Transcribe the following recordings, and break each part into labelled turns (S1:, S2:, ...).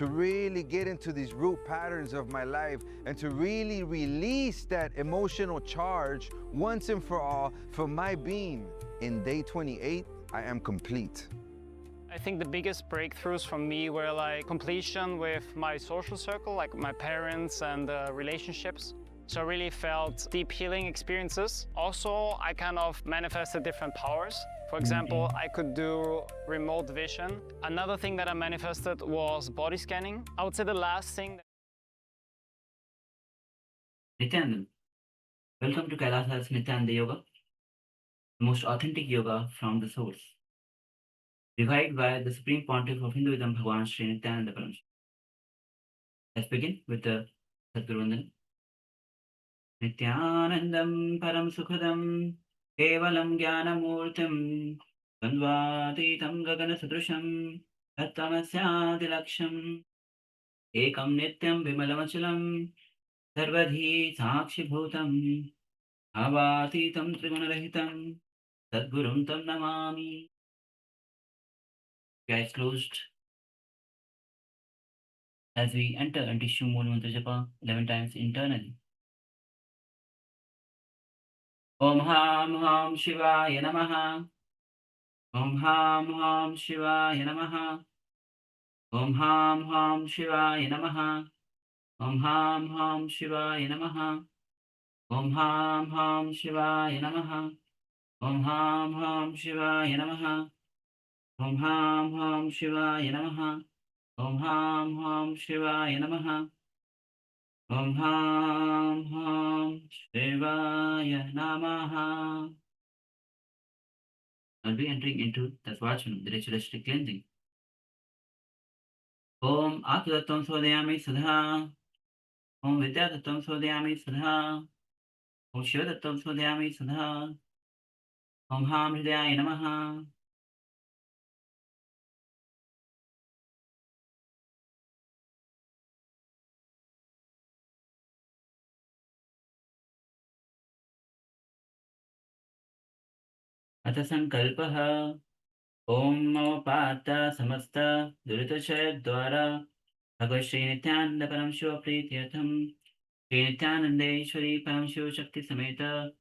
S1: to really get into these root patterns of my life and to really release that emotional charge once and for all for my being. In day 28, I am complete.
S2: I think the biggest breakthroughs for me were like completion with my social circle, like my parents and relationships. So I really felt deep healing experiences. Also, I kind of manifested different powers. For example, I could do remote vision. Another thing that I manifested was body scanning. I would say the last thing.
S3: Nithyananda, welcome to Kailasa's Nithyananda Yoga, the most authentic yoga from the source, revived by the Supreme Pontiff of Hinduism, Bhagavan Sri Nithyananda Paramashivam. Let's begin with the Sadguru Vandana. Nithyanandam Param Sukhadam Kevalam Jnanamurtim Bandhatitam Gagana Sadrusham Tattamasyatilaksham Ekam Nityam Vimalamachalam Sarvadhi Sakshibhutam Avatitam Trigunarahitam Sadgurum Tam Namami. Eyes closed as we enter into Shri Mool Mantra Japa 11 times internally. Om Ham Ham Shivaya Namaha. Om Ham Ham Shivaya Namaha. Om Ham Ham Shivaya Namaha. Om Ham Ham Shivaya Namaha. Om Ham Ham Shivaya Namaha. Om Ham Ham Shivaya Namaha. Om Ham Ham Shivaya Namaha. Om Ham Ham Shivaya Namaha. Om Ham Ham Shivaya Namaha. I'll be entering into the Svachanam, the ritualistic cleansing. Om Atmatam Sodayami Sadha. Om Vidyadatam Sodayami Sadha. Om Shivadatam Sodayami Sadha. Om Ham Hridaya Namaha. Atha Sankalpaha. Om Mavapata Samasta Duritachaya Dwara Bhagavad Shri Nithyananda Paramashiva Prithyatham Shri Nithyanandeshwari Paramashiva Shakti Sameta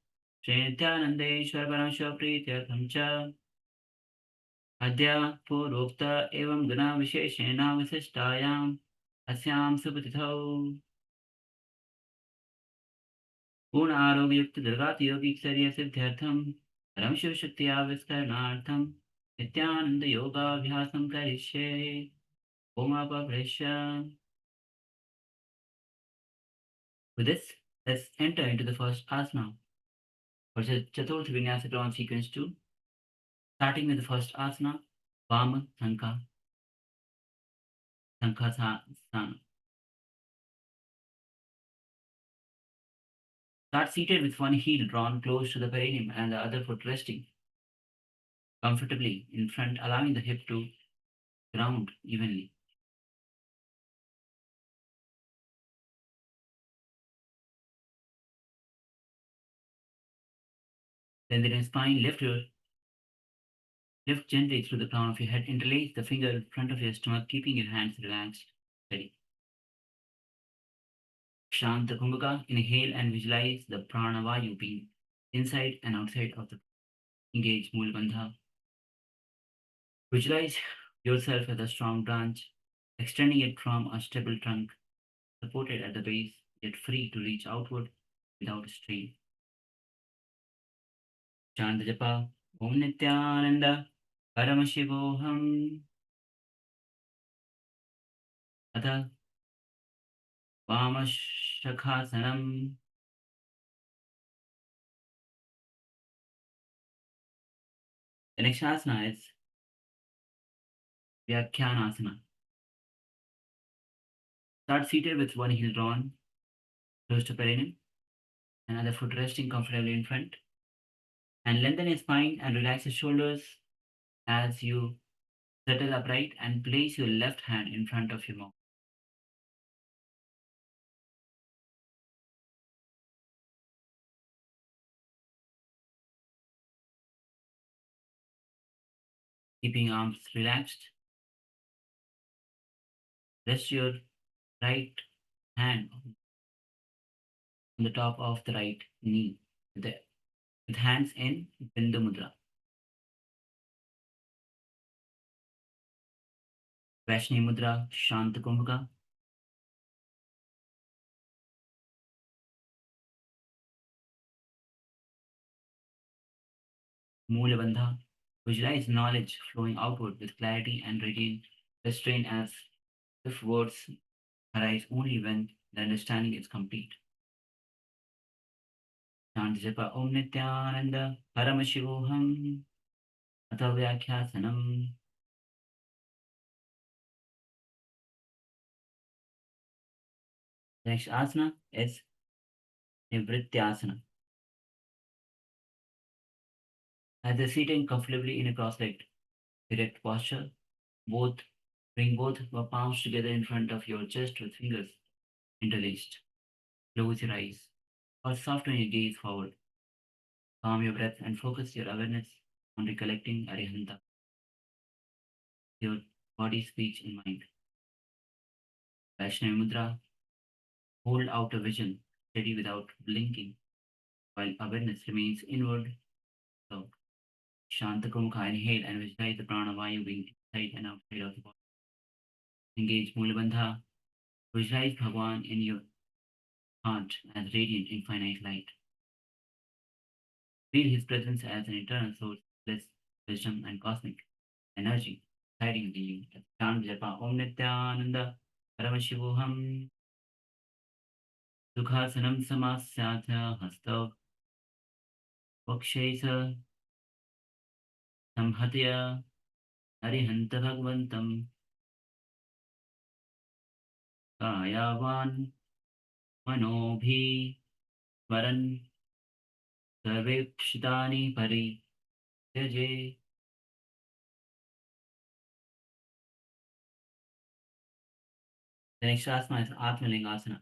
S3: Shri Nithyanandeshwar Paramashiva Prithyatham Cha Adya Purokta Evam Guna Visheshena Visishtayam Asyam Subhatithau Purna Arogya Yukta Durgati Yogi Ksarya Siddhyartham Paramashiva Shakti Aviskarnartham Nithyananda Yoga Abhyasam Karishe Om Apavresha. With this, let's enter into the first asana, or Chaturth Vinyasa Krama sequence 2, starting with the first asana, Vama Sankhasana. Start seated with one heel drawn close to the perineum and the other foot resting comfortably in front, allowing the hip to ground evenly. Then the spine, lift gently through the crown of your head, interlace the finger in front of your stomach, keeping your hands relaxed, steady. Shanta Kumbhaka, inhale and visualize the pranavayu being inside and outside of the engaged Mool Bandha. Visualize yourself as a strong branch, extending it from a stable trunk, supported at the base, yet free to reach outward without strain. Chant the japa, Om Nithyananda Paramashivoham. Atha Vamashakhasanam. The next asana is Vyakyanasana. Start seated with one heel drawn close to perineum, another foot resting comfortably in front, and lengthen your spine and relax your shoulders as you settle upright and place your left hand in front of your mouth. Keeping arms relaxed, Rest your right hand on the top of the right knee with hands in Bindu Mudra. Vaishnavi Mudra, Shanta Kumbhaka. Moola Bandha. Visualize knowledge flowing outward with clarity and radiant restraint as if words arise only when the understanding is complete. Chant Japa Om Nithyananda Paramashivoham Mahavakya. The next asana is Nivrityasana. As you're sitting comfortably in a cross-legged erect posture, bring both your palms together in front of your chest with fingers interlaced. Close your eyes or soften your gaze forward. Calm your breath and focus your awareness on recollecting Arihanta, your body, speech, and mind. Vaishnavi Mudra, hold out a vision, steady without blinking, while awareness remains inward. So, Shanta Kumukha, inhale and visualize the pranavayu being inside and outside of the body. Engage Mulabandha, visualize Bhagwan in your heart as radiant infinite light. Feel his presence as an eternal source, bliss, wisdom, and cosmic energy residing within you. Chant Japa Om Nithyananda Paramashivoham Sukhasanam Samasyatha Hastav Vakshaisa Samhatya Arihanta Bhagvantam Kayavan Manobhi Varan Sarvekshitani Pari Jaje. The next asana is Atmalingasana.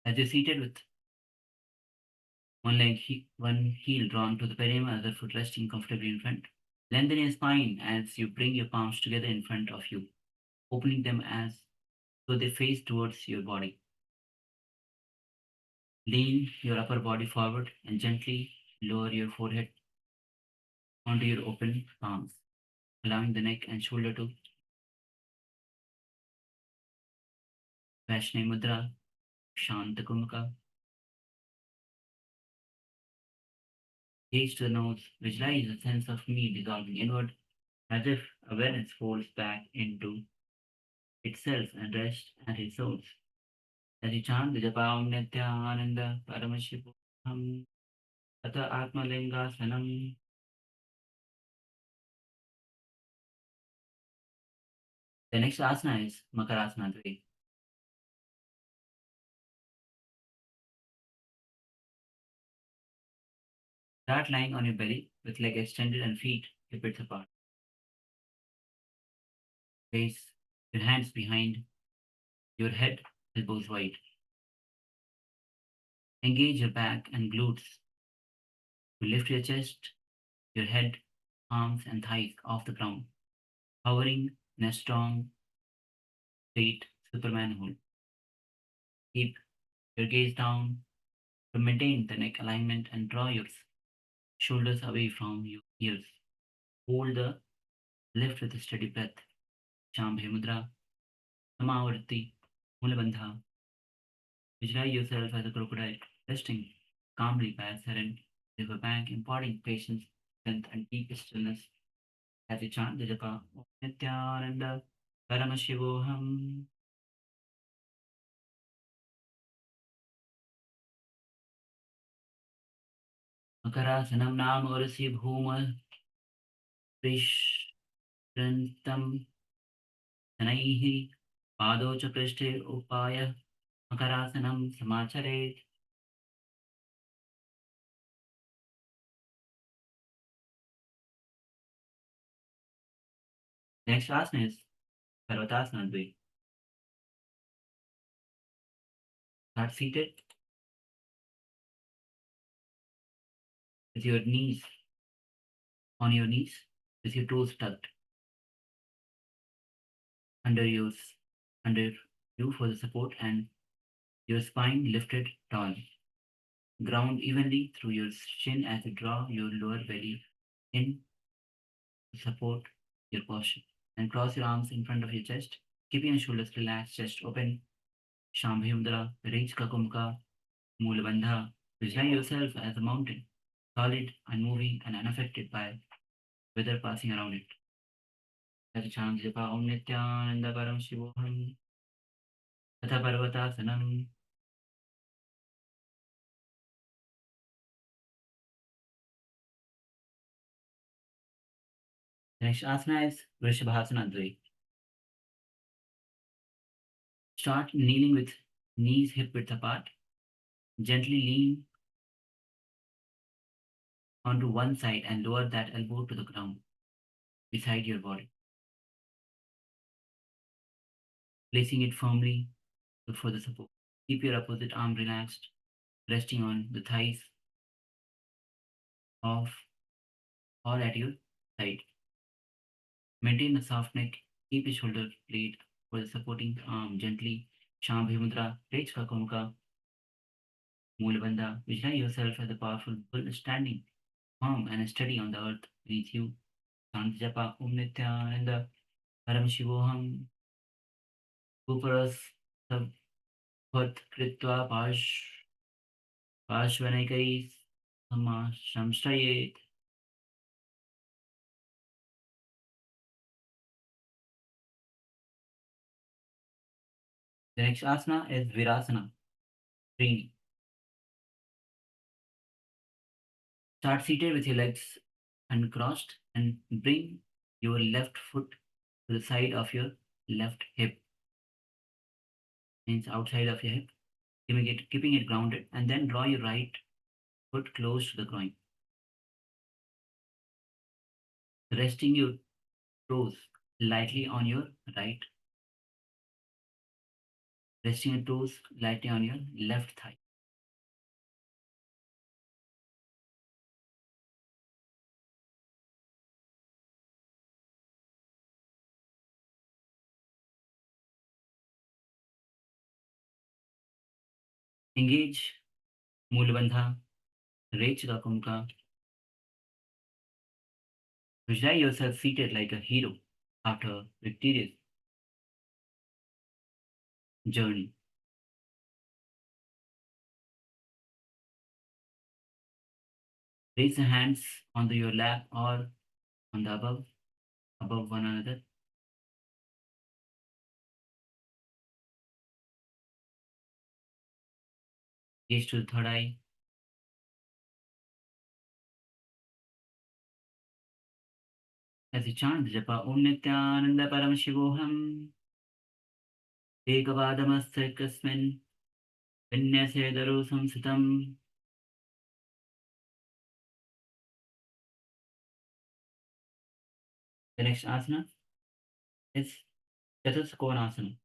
S3: As you're seated with one heel drawn to the perineum, other foot resting comfortably in front, lengthen your spine as you bring your palms together in front of you, opening them as so they face towards your body. Lean your upper body forward and gently lower your forehead onto your open palms, allowing the neck and shoulder to Vaishnavi Mudra, Shanta Kumaka. Gaze to the nose, visualize a sense of me dissolving inward, as if awareness folds back into itself and rests at its source. As you chant the Japa Om Nithyananda Paramashivam Atha Atmalingasanam. The next asana is Makarasana 3. Start lying on your belly with leg extended and feet hip width apart. Place your hands behind your head, elbows wide. Engage your back and glutes to lift your chest, your head, arms, and thighs off the ground, hovering in a strong, straight Superman hold. Keep your gaze down to maintain the neck alignment and draw your shoulders away from your ears. Hold the lift with a steady breath. Shambhe Mudra, Samavarti, Mulabandha. Visualize yourself as a crocodile, resting calmly by a serene riverbank, imparting patience, strength, and deep stillness as you chant the japa Om Nithyananda Paramashivoham. Makarasanam Nam Orasi Bhuma Prishrantam Tanaihi Pado Chaprishte Upaya Makarasanam Samacharet. Next asana is Parvatasana Dve. Start seated with your knees on your knees. with your toes tucked under you for the support and your spine lifted tall. Ground evenly through your shin as you draw your lower belly in to support your posture. And cross your arms in front of your chest, keeping your shoulders relaxed, chest open. Shambhi Mudra, reach Kakumka, Moola Bandha. Visualize yourself as a mountain, solid, unmoving, and unaffected by weather passing around it. As a chant japa Om Nithyananda Paramashivam, Tatha Parvatasanam. The next asana is Vrishabhasana Dvai. Start kneeling with knees hip width apart. Gently lean onto one side and lower that elbow to the ground beside your body, placing it firmly for the support. Keep your opposite arm relaxed, resting on the thighs of or at your side. Maintain a soft neck. Keep your shoulder blade for the supporting arm gently. Shambhi Mudra, Rech Kakumka, Moola Bandha. Visualize yourself as a powerful bull standing firm and steady on the earth beneath you. Chant japa Om Nithyananda Paramashivoham. Uparas Sabhat Kritva Pashvanaikai Shamstrayet. The next asana is Virasana, spring. Start seated with your legs uncrossed and bring your left foot to the side of your left hip, means outside of your hip, keeping it grounded, and then draw your right foot close to the groin. Resting your toes lightly on your right, resting your toes lightly on your left thigh. Engage Mulabandha, Rechika Kumka. Visualize yourself seated like a hero after a victorious journey. Place the hands onto your lap or on the above one another. Gaze to the third eye. As you chant japa Om Nithyananda Paramashivoham, Ekavadamastakasmin, Vinyasa Samsitam. The next asana is Chaturskovanasana.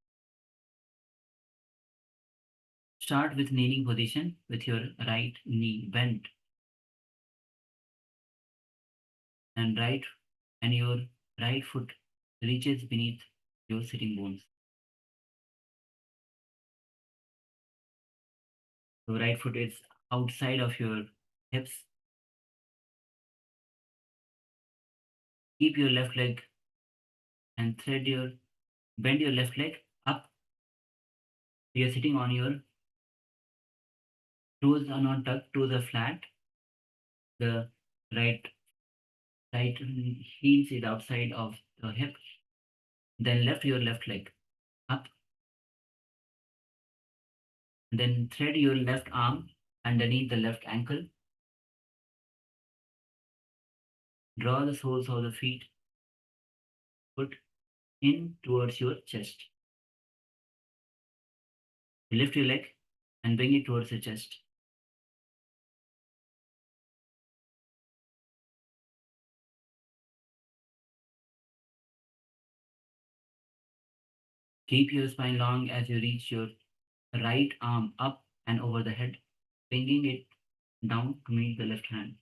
S3: Start with kneeling position with your right knee bent and your right foot reaches beneath your sitting bones. The right foot is outside of your hips. Keep your left leg and bend your left leg up. You're sitting on your toes are not tucked, toes are flat. The right heel is outside of the hip. Then lift your left leg up. Then thread your left arm underneath the left ankle. Draw the soles of the feet, foot in towards your chest. Lift your leg and bring it towards the chest. Keep your spine long as you reach your right arm up and over the head, bringing it down to meet the left hand.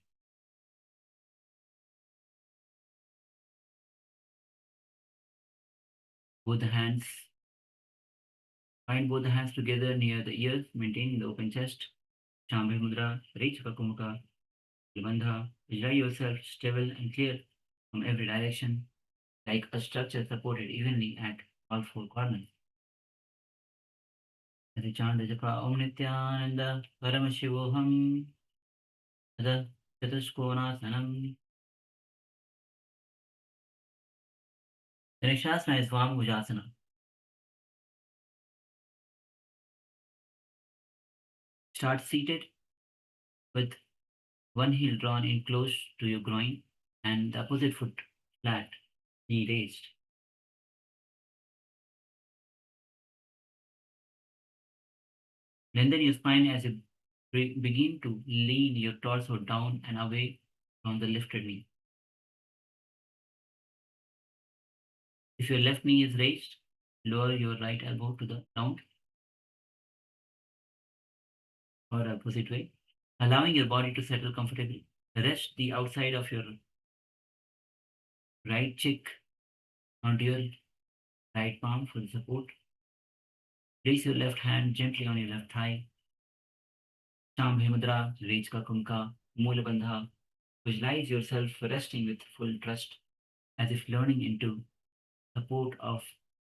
S3: Both the hands, bind both the hands together near the ears, maintaining the open chest. Shambhavi Mudra, reach Kakumukha, Bandha. Visualize yourself stable and clear from every direction, like a structure supported evenly at all four corners. As you chant the japa Om Nithyananda Paramashivoham Ada Chatushkonasanam. The next asana is Vamujasana. Start seated with one heel drawn in close to your groin and the opposite foot flat, knee raised. Lengthen your spine as you begin to lean your torso down and away from the lifted knee. If your left knee is raised, lower your right elbow to the ground or opposite way, allowing your body to settle comfortably. Rest the outside of your right cheek onto your right palm for the support. Place your left hand gently on your left thigh. Shambhavi Mudra, reach Kakumka, Moola Bandha. Visualize yourself resting with full trust, as if learning into support of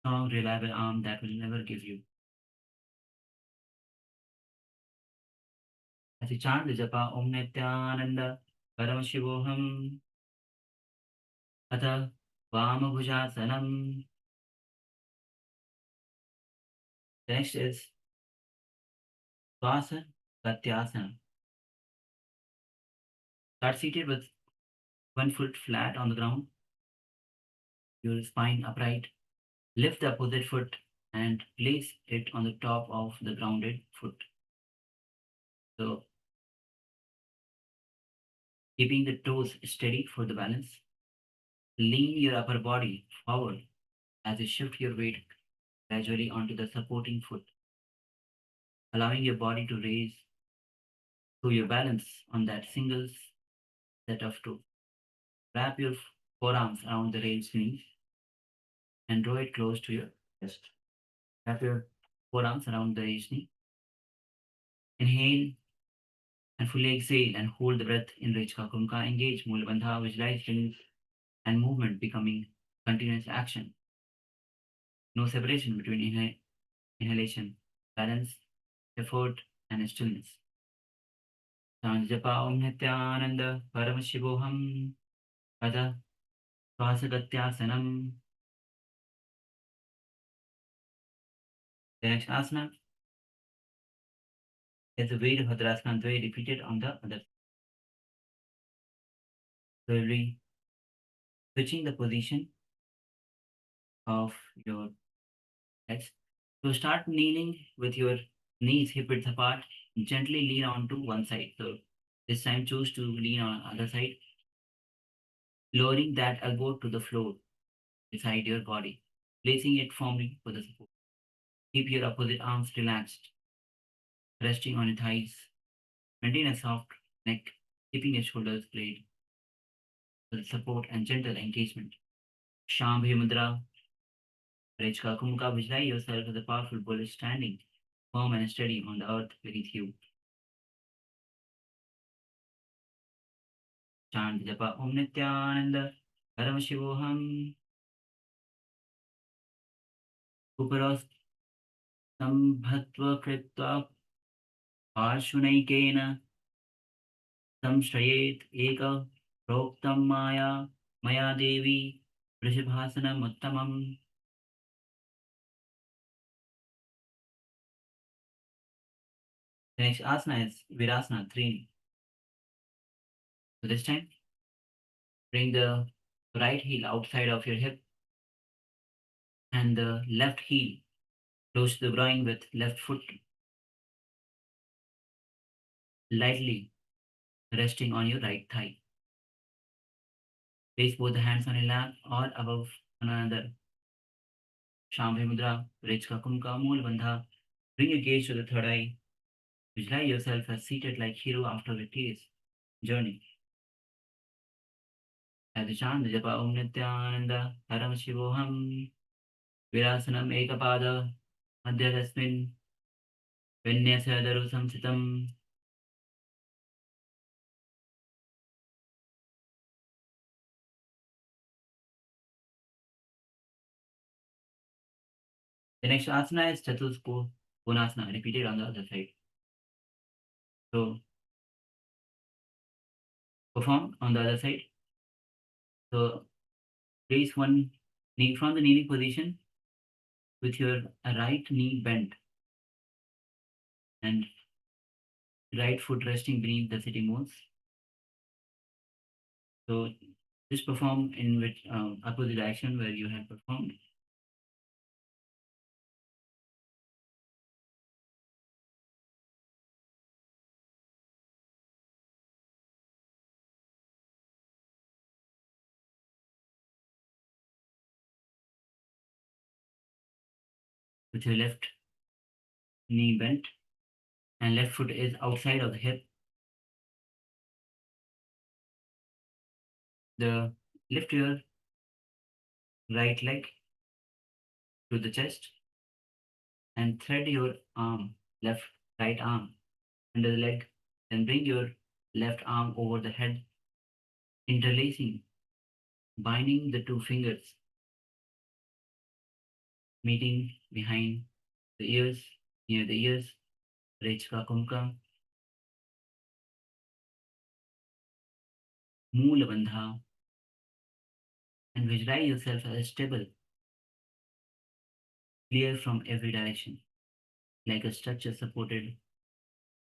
S3: strong, reliable arm that will never give you. As you chant the japa Om Nithyananda Paramashivoham Atha Vamabhujasanam. The next is Swasa Pratyasana. Start seated with one foot flat on the ground, your spine upright. Lift the opposite foot and place it on the top of the grounded foot. So, keeping the toes steady for the balance. Lean your upper body forward as you shift your weight gradually onto the supporting foot, allowing your body to raise to your balance on that single set of toes. Wrap your forearms around the raised knees and draw it close to your chest. Wrap your forearms around the raised knee. Inhale and fully exhale and hold the breath in Rechka Kumka. Engage Moola Bandha, visualize release and movement becoming continuous action. No separation between inhalation, balance, effort, and stillness. Chant japa Om Nithyananda Paramashivoham Pada Swasagatyasanam. The next asana is the Virabhadrasana Dvaya repeated on the other. So you'll be switching the position of your legs. So start kneeling with your knees hip width apart. Gently lean onto one side. So this time choose to lean on other side, lowering that elbow to the floor beside your body, placing it firmly for the support. Keep your opposite arms relaxed, resting on your thighs. Maintain a soft neck, keeping your shoulders blade for the support and gentle engagement. Shambhavi Mudra, Rechka Kumka, visualize yourself as a powerful bull standing firm and steady on the earth beneath you. Chant japa Om Nithyananda Paramashivoham Uparos Sambhatva Kritva Parshunaiken Samshrayet Eka Proktam Maya Devi Vrishabhasanam Uttamam. The next asana is Virasana 3. So this time, bring the right heel outside of your hip and the left heel close to the groin with left foot lightly resting on your right thigh. Place both the hands on your lap or above one another. Shambhavi Mudra, Rechka Kumka, Moola Bandha. Bring your gaze to the third eye. Visualize yourself as seated like hero after a victorious journey. As you chant the japa Om Nithyananda Paramashivoham Virasanam ekapada madhyasmin vinyasa samsitam. The next asana is Chatursko Konasana, repeated on the other side. So perform on the other side. So place one knee from the kneeling position with your right knee bent and right foot resting beneath the sitting bones. So just perform in which opposite action where you have performed. With your left knee bent and left foot is outside of the hip. Lift your right leg to the chest and thread your arm, right arm under the leg. Then bring your left arm over the head, interlacing, binding the two fingers, meeting behind the ears, near the ears, Rechka Kumka, Moola Bandha, and visualize yourself as stable, clear from every direction, like a structure supported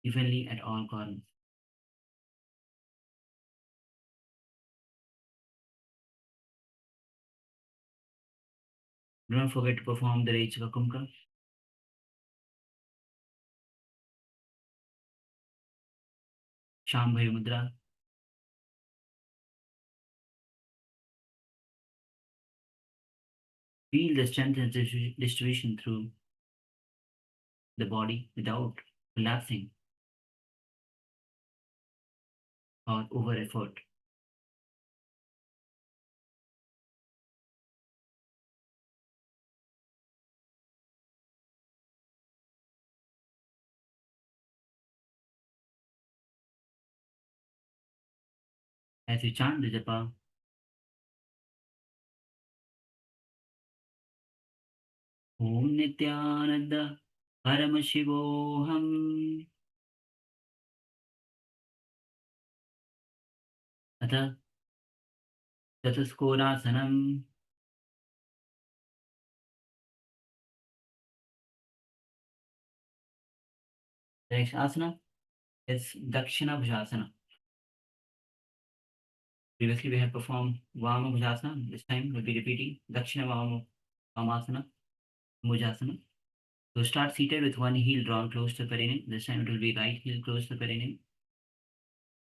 S3: evenly at all corners. Do not forget to perform the Rechka Kumka. Shambhavi Mudra. Feel the strength and distribution through the body without collapsing or over effort. As you chant the japa, Om Nithyananda Paramashivoham. Atha Chatuskonasanam. The next asana is Dakshina Bhujasana. Previously, we had performed Vama Bhujasana. This time, we'll be repeating Dakshina Vamasana, Bhujasana. So start seated with one heel drawn close to the perineum. This time, it will be right heel close to the perineum.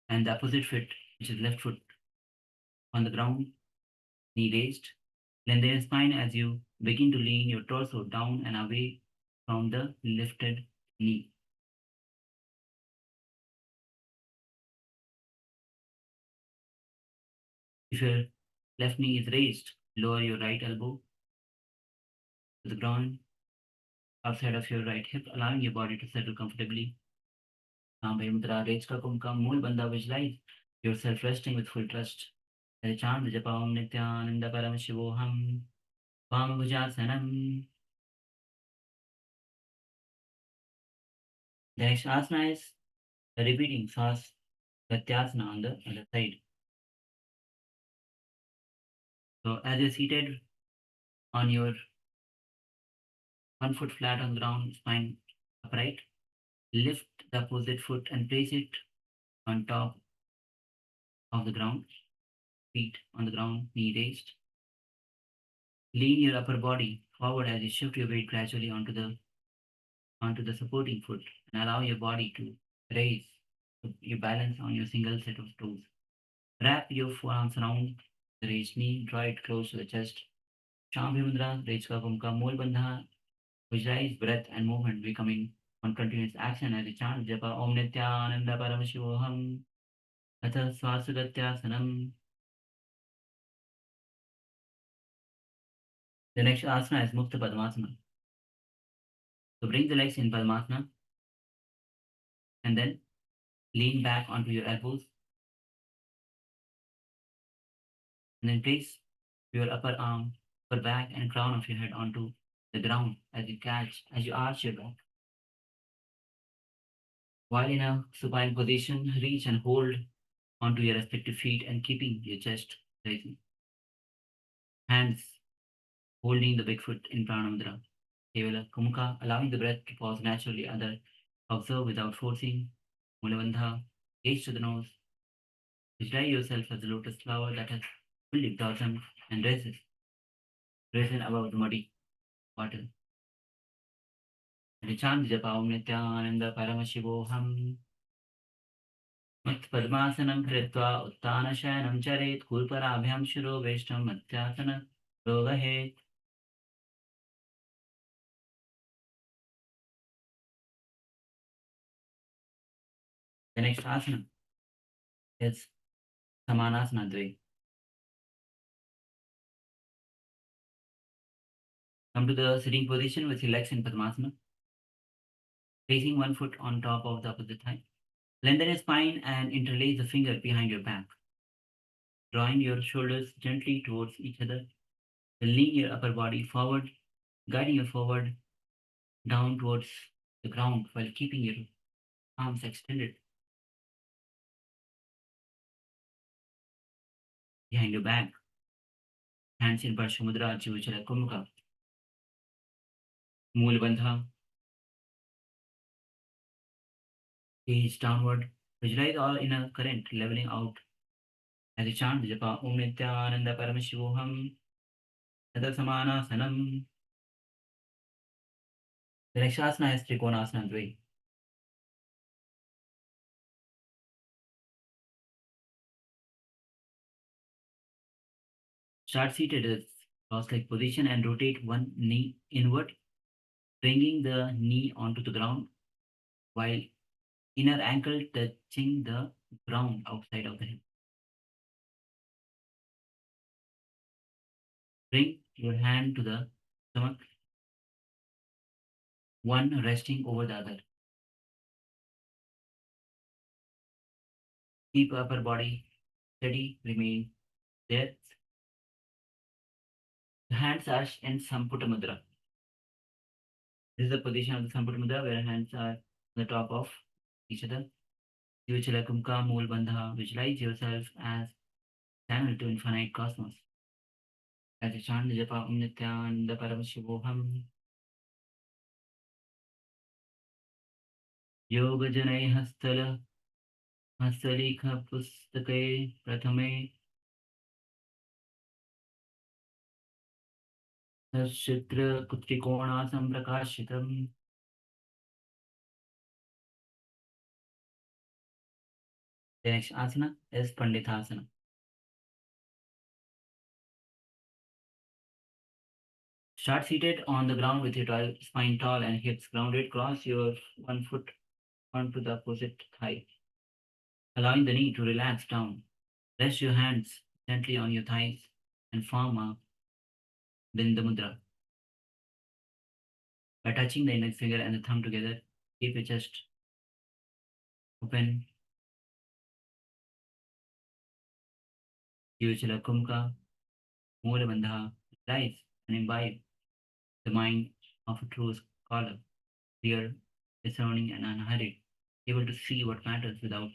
S3: And the opposite foot, which is left foot, on the ground, knee raised. Lengthen your spine as you begin to lean your torso down and away from the lifted knee. If your left knee is raised, lower your right elbow to the ground outside of your right hip, allowing your body to settle comfortably. Shambhavi Mudra, Rechka Kumka, Mool Bandha, visualize yourself resting with full trust. As you chant the japa Om Nithyananda Paramashivoham, Vama Bhujasanam. The next asana is repeating Sas Pratyasana on the other side. So as you're seated on your one foot flat on the ground, spine upright, lift the opposite foot and place it on top of the ground, feet on the ground, knee raised. Lean your upper body forward as you shift your weight gradually onto the supporting foot and allow your body to raise. So you balance on your single set of toes. Wrap your forearms around the raised knee, draw it close to the chest. Shambhavi Mudra, Rechka Kumka, Mool Bandha. Visualize breath and movement becoming one continuous action as you chant japa Om Nithyananda Paramashivoham. Atha Swasagatyasana. The next asana is Mukta Padmasana. So bring the legs in Padmasana and then lean back onto your elbows. And then place your upper arm, upper back, and crown of your head onto the ground as you arch your back. While in a supine position, reach and hold onto your respective feet and keeping your chest raising. Hands holding the big foot in Pranamudra. Kevala Kumukha, allowing the breath to pause naturally. Other observe without forcing. Mulabandha, gaze to the nose. Visualize yourself as a lotus flower that has fully blossomed and risen above the muddy water. And chant japa Om Nithyananda Paramashivoham. Padmasanam Kritva Uttana Shayanam Charet Kulparabhyam Shiro Vaishtam Matyasana Rogahet. The next asana is Samanasana Dve. Come to the sitting position with your legs in Padmasana, placing one foot on top of the opposite thigh. Lengthen your spine and interlace the finger behind your back, drawing your shoulders gently towards each other. Then lean your upper body forward, guiding you forward down towards the ground while keeping your arms extended behind your back. Hands in Parshamudra, Jivachala Kumukha. Mool Bandha. Gaze downward. Visualize all inner current leveling out as you chant Japa Om Nithyananda Paramashivoham. Tata Samanasanam. The next asana is Trikonasana Dve. Start seated as cross-leg position and rotate one knee inward, bringing the knee onto the ground while inner ankle touching the ground outside of the hip. Bring your hand to the stomach, one resting over the other. Keep upper body steady, remain there. The hands are in Samputa Mudra. This is the position of the Samputa Mudra where hands are on the top of each other. Divachala Kumka Mool Bandha. Visualize yourself as channel to infinite cosmos. As you chant Japa Om Nithyananda Paramashivoham. Yoga Janai Hastala Hastalika Pustake Prathame Shitra Kutrikona Samprakashitam. The next asana is Panditasana. Start seated on the ground with your spine tall and hips grounded. Cross your one foot onto the opposite thigh, allowing the knee to relax down. Rest your hands gently on your thighs and form a Bindu Mudra. By touching the index finger and the thumb together, keep your chest open. Divachala Kumka, Moola Bandha, rise and imbibe the mind of a true scholar, clear, discerning, and unhurried, able to see what matters without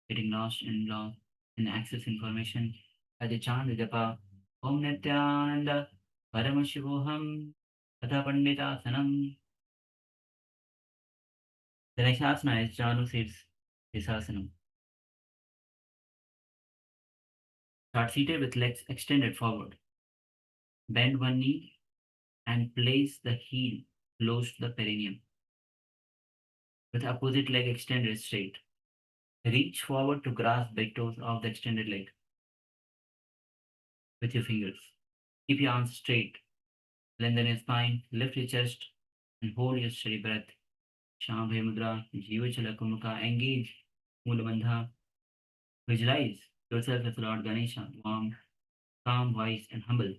S3: getting lost in access information. As you chant the japa, Om Nithyananda Paramashivoham Tata Panditasanam. The next asana is Janu Sirsasana. Start seated with legs extended forward. Bend one knee and place the heel close to the perineum, with opposite leg extended straight. Reach forward to grasp big toes of the extended leg with your fingers. Keep your arms straight. Lengthen your spine, lift your chest, and hold your steady breath. Shambhe Mudra, Jivachala Kumukha, engage Moola Bandha. Visualize yourself as Lord Ganesha, warm, calm, wise, and humble.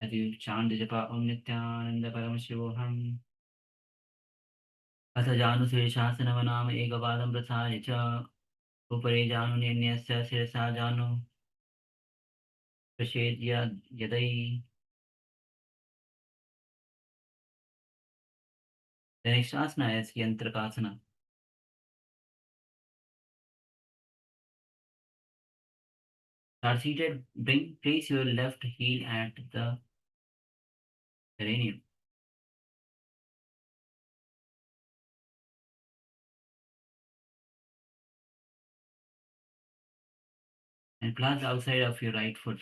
S3: as you chant the japa Om Nithyananda Paramashivam. अथ जानुशेषासनवनाम एकपादं प्रसार्य च उपरि जानुनिन्यस्य शिरसा जानु प्रषेद्य यदै. The next asana is Yantrakasana. Start seated, place your left heel at the perineum. And plant the outside of your right foot.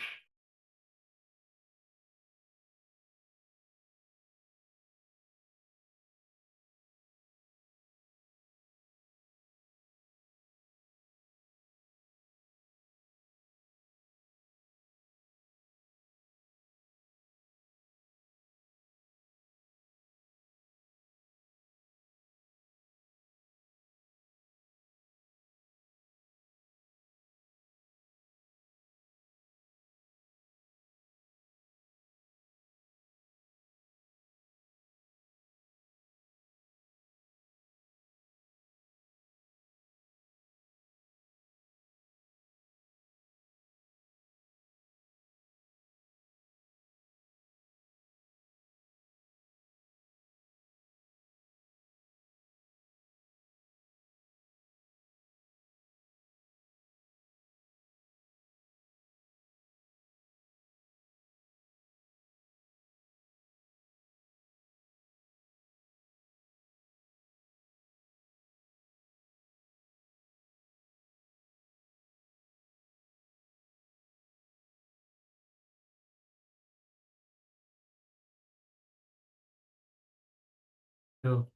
S3: So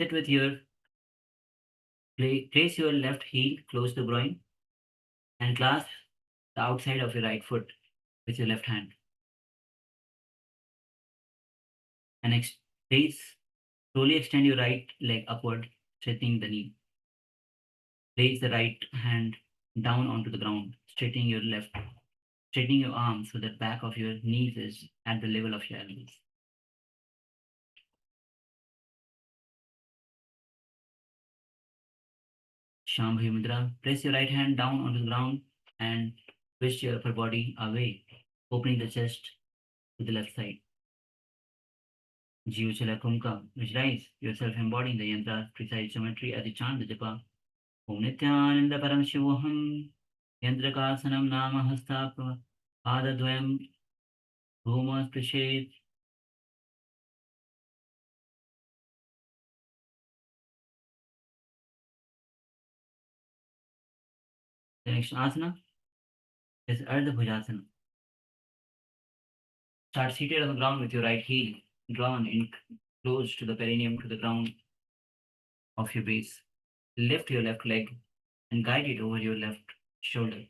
S3: sit with your, place your left heel close to the groin and clasp the outside of your right foot with your left hand. And please slowly extend your right leg upward, straightening the knee. Place the right hand down onto the ground, straightening your arms so that back of your knees is at the level of your elbows. Shambhavi Mudra. Press your right hand down onto the ground and twist your upper body away, opening the chest to the left side. Jivachala Kumka. Visualize yourself embodying the yantra precise geometry as you chant the japa. Om Nithyananda Paramashivam. Yantrakasanam Nama Hasta Padadvayam Bhuma Prished. The next asana is Ardha Bhujasana. Start seated on the ground with your right heel drawn in close to the perineum to the ground of your base. Lift your left leg and guide it over your left shoulder.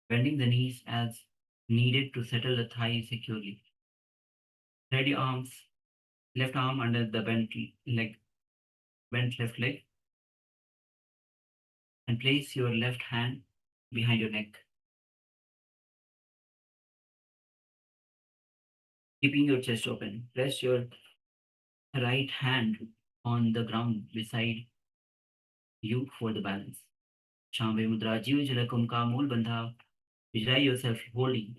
S3: Bending the knees as needed to settle the thighs securely. Thread your left arm under the bent left leg, and place your left hand behind your neck. Keeping your chest open, press your right hand on the ground beside you for the balance. Shambhavi Mudra, Jiva Jala Kumka Mool Bandha. Visualize yourself holding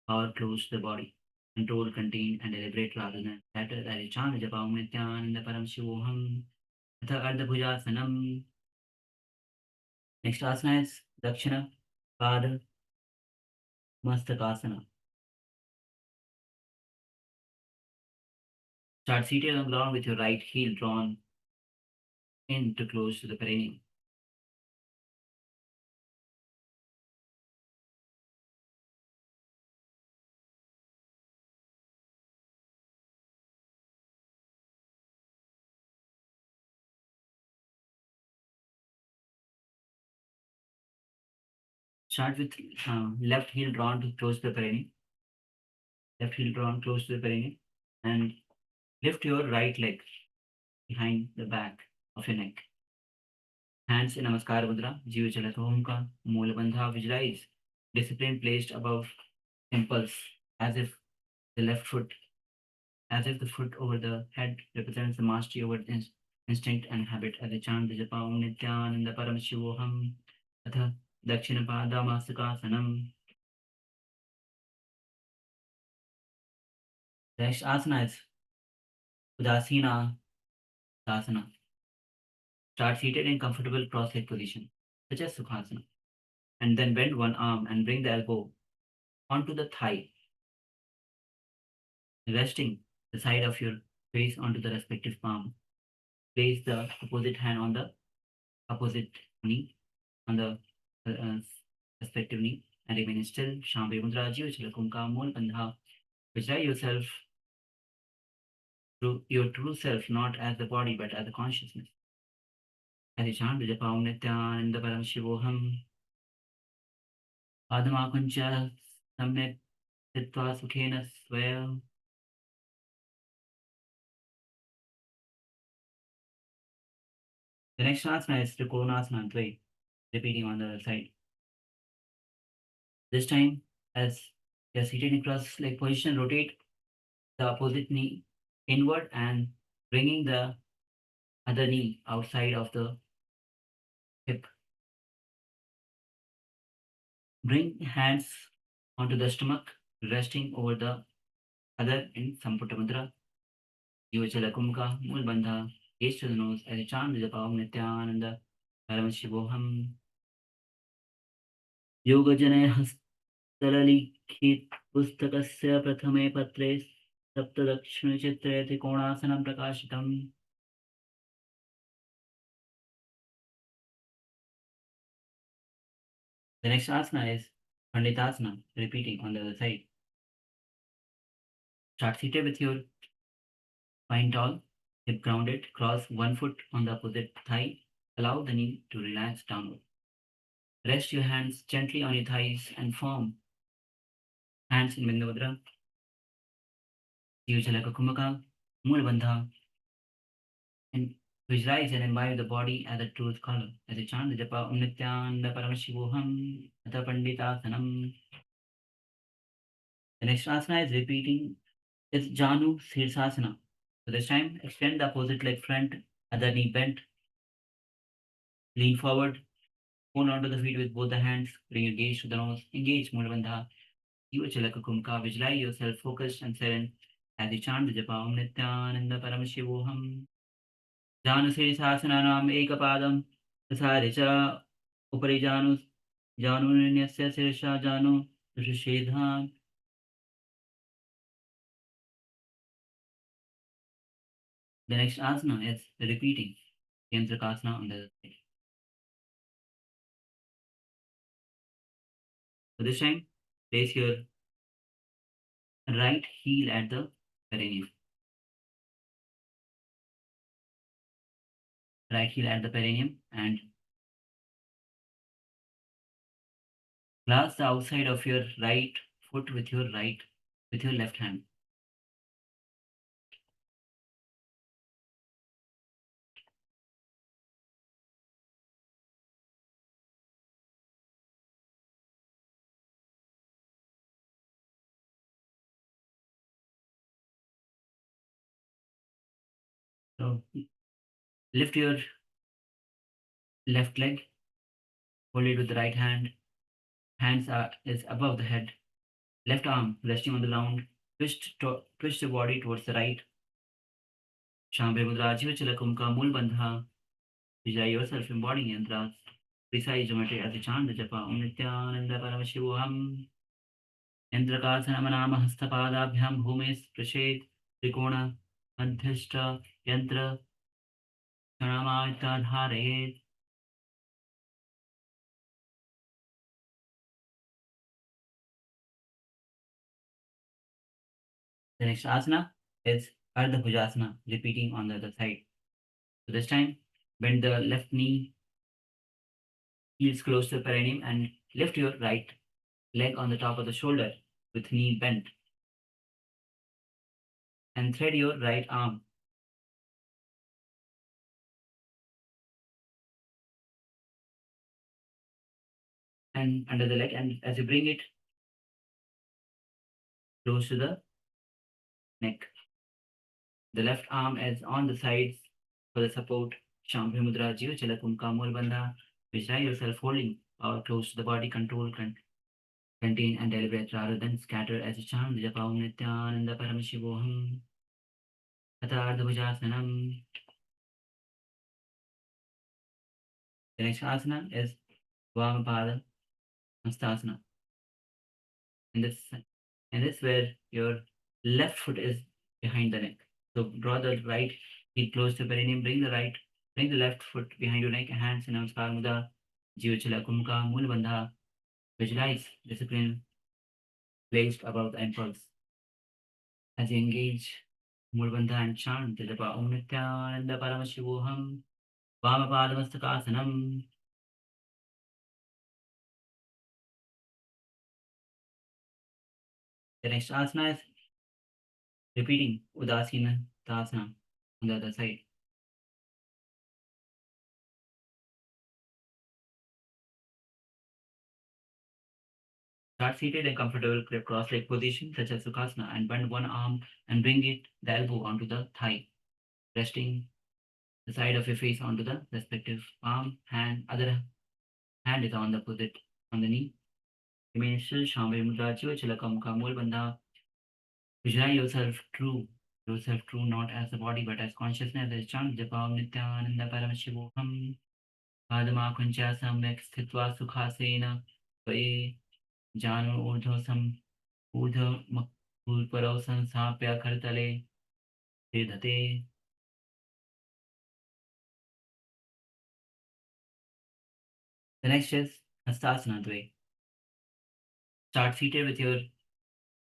S3: power close to the body. Control, contain, and deliberate rather than scattered as a chant japa Om Nithyananda Paramashivam. Atha Ardha Bhujasanam. Next asana is Dakshina Pada Mastakasana. Start seated on the ground with your right heel drawn in to close to the perineum. Start with left heel drawn to close the perineum. Left heel drawn close to the perineum. And lift your right leg behind the back of your neck. Hands in Namaskara Mudra. Jiva Chala Omka. Moola Bandha. Visualize discipline placed above impulse, as if the left foot, as if the foot over the head represents the mastery over instinct and habit. As a chant, the japa Om Nithyananda Paramashivoham, atha Dakshinapada Masakasanam. The next asana is Udasina Asana. Start seated in comfortable cross-legged position, such as Sukhasana, and then bend one arm and bring the elbow onto the thigh, resting the side of your face onto the respective palm. Place the opposite hand on the opposite knee, on the respective knee, and remain still. Shambhi Mudra Jiva Kumka Mol Bandha. Visualize yourself through your true self, not as the body, but as the consciousness. As you chant, Vijapa Om Nithyananda Paramashivoham. Adamakuncha Samyak Sitva Sukhena Swayam. The next asana is Trikonasana Dvai, repeating on the other side. This time, as you are seated in cross-leg position, rotate the opposite knee inward and bringing the other knee outside of the hip. Bring hands onto the stomach, resting over the other in Samputta Mudra. Yuvachala Kumka, Mul Bandha, gaze to the nose as a chant the Japa Om Nithyananda Paramashivoham. Yoga Janaya Hastalalikit Pustakasya Prathame Patre Saptadakshinachitre Trikonasanam Prakashitam. The next asana is Panditasana, repeating on the other side. Start seated with your spine tall, hip grounded, cross one foot on the opposite thigh. Allow the knee to relax downward. Rest your hands gently on your thighs and form hands in Bindu Mudra. Yujala Kumaka, Mula Bandha, and visualize and imbibe the body as a truth color. As a chant, the Japa Om Nithyananda Paramashivoham, Atha Panditasanam. The next asana is repeating, is Janu Sirsasana. So this time, extend the opposite leg front, other knee bent, lean forward, hold onto the feet with both the hands, bring your gaze to the nose, engage Mula Bandha, Yuvachala Kumka, visualize yourself focused and serene as you chant the Japa Om Nithyananda Paramashivoham. Janu Sirsasana Ekapadam, Prasare cha Upari Janu, Janu Ninyasya Sirsha Janu, Rishedhan. The next asana is repeating Yantrakasana on the other side. So this time, place your right heel at the perineum. Right heel at the perineum and clasp the outside of your right foot with your left hand. So lift your left leg, hold it with the right hand. Hands is above the head. Left arm resting on the ground. Twist your body towards the right. Shambhe Mudra Jiva Kumka Mul Bandha. Visualize yourself embodying yantras. Precise geometry as you chant the Japa Om Nithyananda Paramashivoham. Yantrakasana Manama Hastapadabhyam Bhumes Prashed Trikona Madhyashta Yantra Chanamaitadharayet. The next asana is Ardha Bhujasana, repeating on the other side. So this time, bend the left knee, heels close to the perineum, and lift your right leg on the top of the shoulder with knee bent. And thread your right arm. and under the leg, and as you bring it close to the neck. The left arm is on the sides for the support. Shambhi Mudra Jiva Chalakumka Mul Bandha. Visualize yourself holding or close to the body, control, contain and deliberate rather than scatter as a chant. Japa Om Nithyananda Paramashivoham. Atardha Bhujasanam. The next asana is Vamapada Hastasana. And this where your left foot is behind the neck. So draw the right heel close to perineum, bring the left foot behind your neck, hands in Namaskar Mudra, Jiva Chala Kumka, Mula Bandha. Visualize discipline placed above the impulse. As you engage Mula Bandha and chant, Japa Om Nithyananda Paramashivoham, Vamapadamastakasanam. The next asana is repeating Udasina Tasana on the other side. Start seated in comfortable cross-leg position such as Sukhasana and bend one arm and bring the elbow onto the thigh, resting the side of your face onto the respective palm. Other hand is on the knee. Remain still, Shambhavi Mudra, Jiva Chalakam Kamul Bandha. Visualize yourself true not as the body but as consciousness. As chant Japa Nithyananda Paramashivoham. Padama Kuncha Samyak Sthitva Sukhasena Vaye Jano Urdhosam Urdha Makul Sanstapya Kartale Siddhate. The next is Hastasana Dve. Start seated with your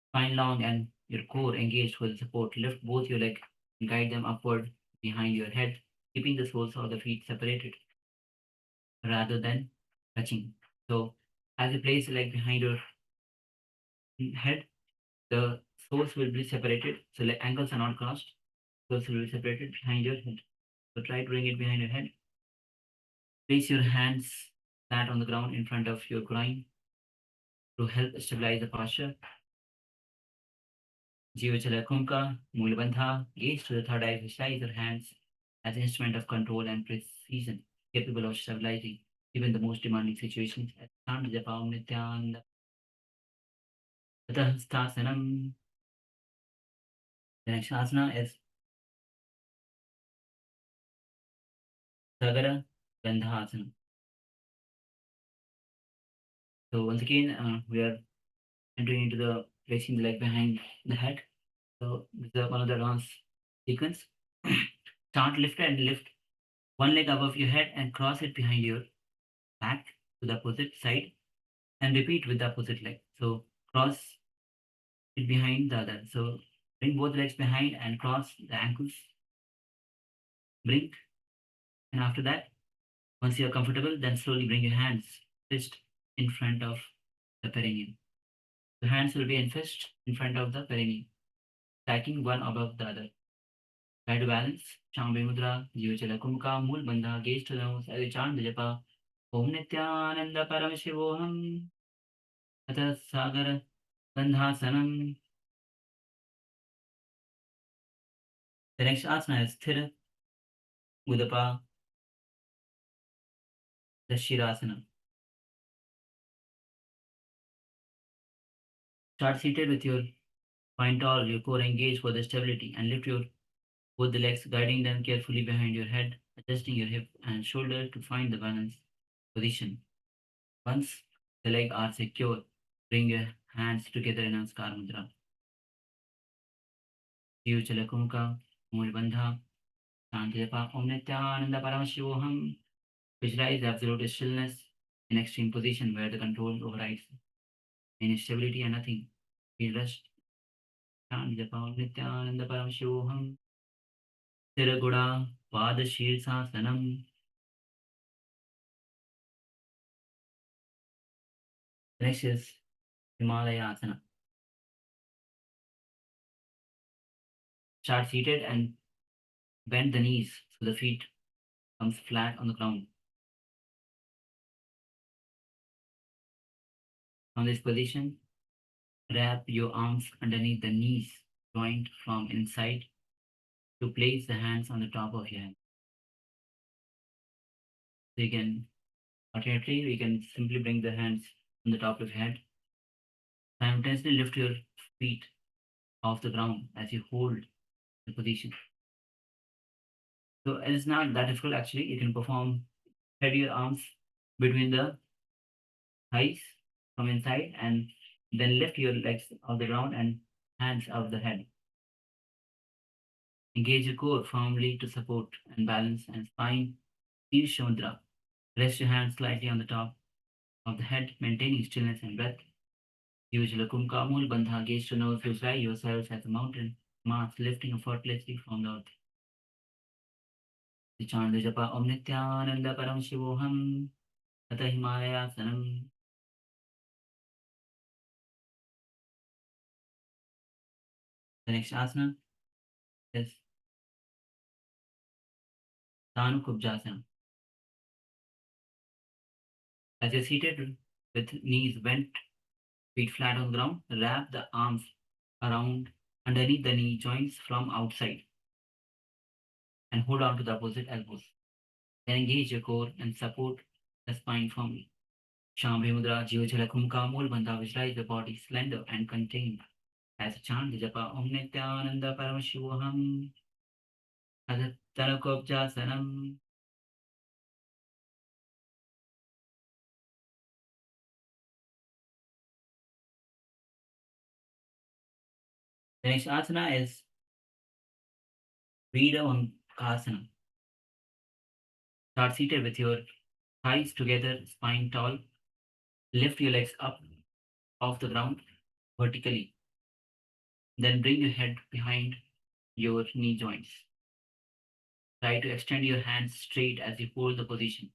S3: spine long and your core engaged for the support. Lift both your legs and guide them upward behind your head, keeping the soles of the feet separated rather than touching. So as you place the leg behind your head, the soles will be separated. So ankles are not crossed. Soles will be separated behind your head. So try to bring it behind your head. Place your hands flat on the ground in front of your groin to help stabilize the posture. Jiva Chala Kumka, Mula Bandha, gaze to the third eye, visualize your hands as an instrument of control and precision, capable of stabilizing even the most demanding situations. Chant Japa Om Nithyananda Stasanam. The next asana is Sagara Gandhasana. So once again, we are entering into the placing the leg behind the head. So this is one of the advanced sequence. Start lift and lift one leg above your head and cross it behind your back to the opposite side and repeat with the opposite leg. So cross it behind the other. So bring both legs behind and cross the ankles. Bring. And after that, once you are comfortable, then slowly bring your hands fist in front of the perineum. The hands will be in fist in front of the perineum, stacking one above the other. Try to balance. Shambhi Mudra, Jiva Chala Kumka, Mul Bandha, gaze to the nose as you chant the japa. Om Nithyananda Paramashivoham. Atha Sagara Bandhasanam. The next asana is Sthira Udapa Dashirasana. Start seated with your spine tall, your core engaged for the stability, and lift both the legs, guiding them carefully behind your head, adjusting your hip and shoulder to find the balance position. Once the legs are secure, bring your hands together in Namaskar Mudra. Jiva Chala Kumka, Mul Bandha, Shanti Japa, Om Nithyananda Paramashivoham. Visualize absolute stillness in extreme position where the control overrides any stability and nothing. Feel rest. Shanti Japa, Om Nithyananda Paramashivoham. Tiragura Pada Shirsasanam. Next is Himalaya Asana. Start seated and bend the knees so the feet comes flat on the ground. From this position, wrap your arms underneath the knees joint from inside to place the hands on the top of your head. So you can alternately, we can simply bring the hands on the top of your head. Simultaneously lift your feet off the ground as you hold the position. So it's not that difficult actually. You can perform, spread your arms between the thighs from inside and then lift your legs off the ground and hands out the head. Engage your core firmly to support and balance and spine. Sirsha Mudra. Rest your hands slightly on the top of the head, maintaining stillness and breath. Use Lakumka Mool Bandha, gaze to nose, visualize yourself as a mountain mass lifting effortlessly from the earth. The chant the japa Om Nithyananda Paramashivoham Tata Himalayasanam. The next asana is Tanukubjasana. As you're seated with knees bent, feet flat on the ground, wrap the arms around underneath the knee joints from outside and hold on to the opposite elbows. Then engage your core and support the spine firmly. Shambhi Mudra, Jiva Jala Kumka Mool Bandha, visualize the body slender and contained. As a chant, the japa Om Nithyananda Paramashivoham Tanukubjasanam. The next asana is Vidavankasana. Start seated with your thighs together, spine tall. Lift your legs up off the ground vertically. Then bring your head behind your knee joints. Try to extend your hands straight as you hold the position.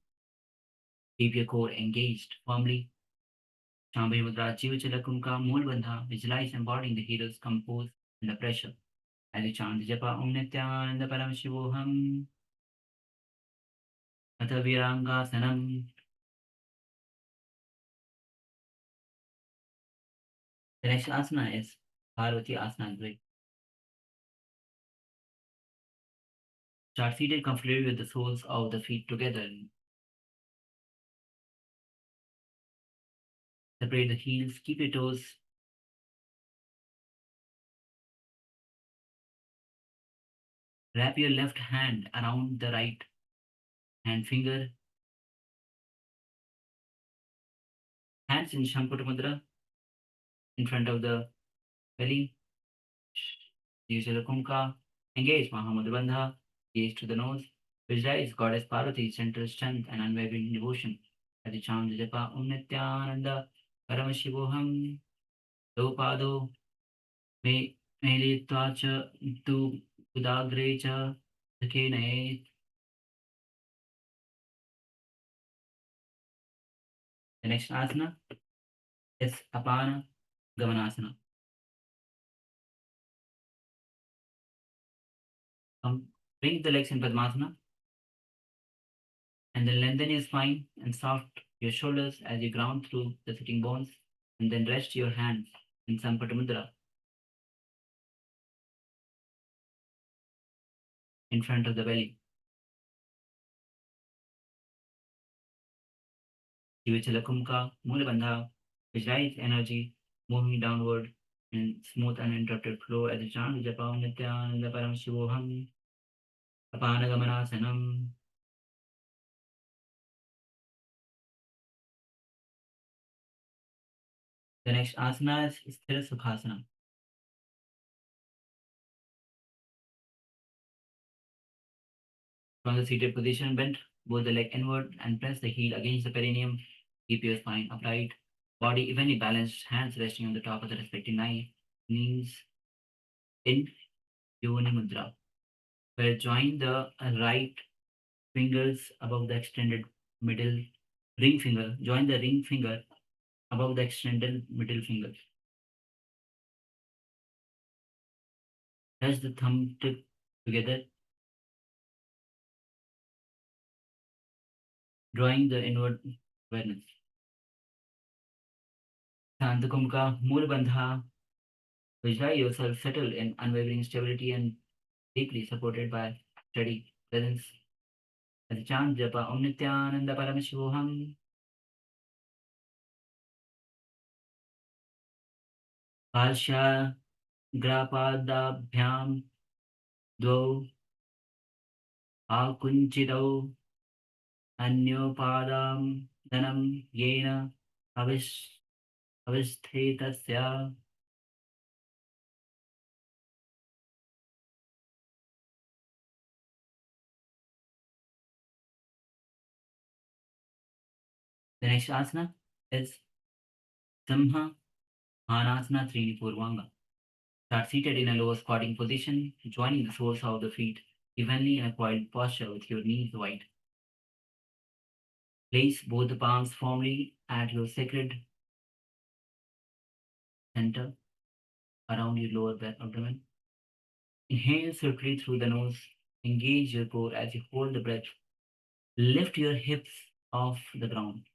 S3: Keep your core engaged firmly. Shambhi Mudra, Jiva Jala Kumka Mool Bandha, visualize embodying the heroes composed under pressure. As you chant the japa Om Nithyananda Paramashivoham Atha Virangasanam. The next asana is Parvati Asana Dvai. Start seated comfortably with the soles of the feet together. Separate the heels, keep your toes wrap your left hand around the right hand finger. Hands in Shankuta Mudra in front of the belly. Use the Kumka. Engage Mahamudra Bandha. Gaze to the nose. Visualize Goddess Parvati's central strength and unwavering devotion. As you chant the japa Om Nithyananda Paramashivoham Dopado Me Melitvacha Tu Udagrecha Sakene. The next asana is Apana Gamanasana. Bring the legs in Padmasana and then lengthen your spine and soft your shoulders as you ground through the sitting bones, and then rest your hands in Sampata Mudra in front of the belly. Jivachalakumka, Mulabandha, visualize energy moving downward in smooth uninterrupted flow as you chant Japa Nithyananda Paramashivoham Apana Gamanasanam. The next asana is Sthira Sukhasana. From the seated position, bend both the leg inward and press the heel against the perineum. Keep your spine upright, body evenly balanced, hands resting on the top of the respective knees in Yoni Mudra. Where join the right fingers above the extended middle ring finger. Join the ring finger above the extended middle finger. Touch the thumb tip together, drawing the inward awareness. Santakumka Mool Bandha. Visualize yourself settled in unwavering stability and deeply supported by steady presence. As a chant japa Om Nithyananda Paramashivam. Kalsha Grapadabhyam Dvau Akunchidau Anyopadam Dhanam Yena Avishthetasya. The next asana is Simha Anasana Trini Purvanga. Start seated in a low squatting position, joining the soles of the feet evenly in a quiet posture with your knees wide. Place both the palms firmly at your sacred center around your lower abdomen. Inhale circularly through the nose. Engage your core as you hold the breath. Lift your hips off the ground.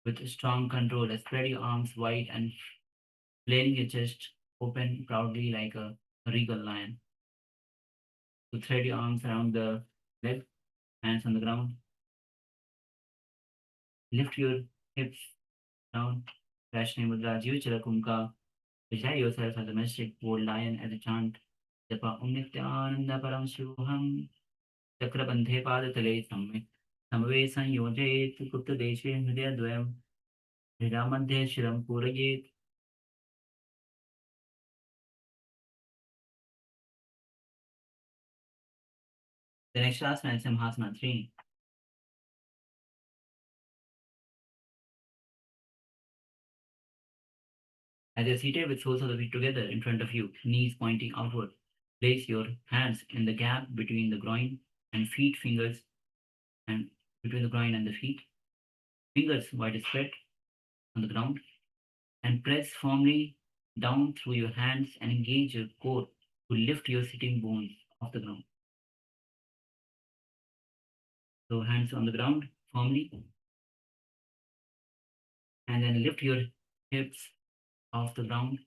S3: With strong control, spread your arms wide and flailing your chest open proudly like a regal lion. So thread your arms around the leg, hands on the ground. Lift your hips down. Vaishnavi Mudra, Jivachala Kumka. Visualize yourself as a mystic bold lion as a chant. Japa Om Nithyananda Paramashivam. Chakrabandhe Padatale Samme. Samave Sanyojet Gupta Deshe Hridaya Dvayam. Hridamadhe Shiram Purayet. The next asana is Simhasana 3. As you're seated with soles of the feet together in front of you, knees pointing outward, place your hands in the gap between the groin and feet, fingers, and between the groin and the feet. Fingers wide spread on the ground, and press firmly down through your hands and engage your core to lift your sitting bones off the ground. So hands on the ground firmly, and then lift your hips off the ground.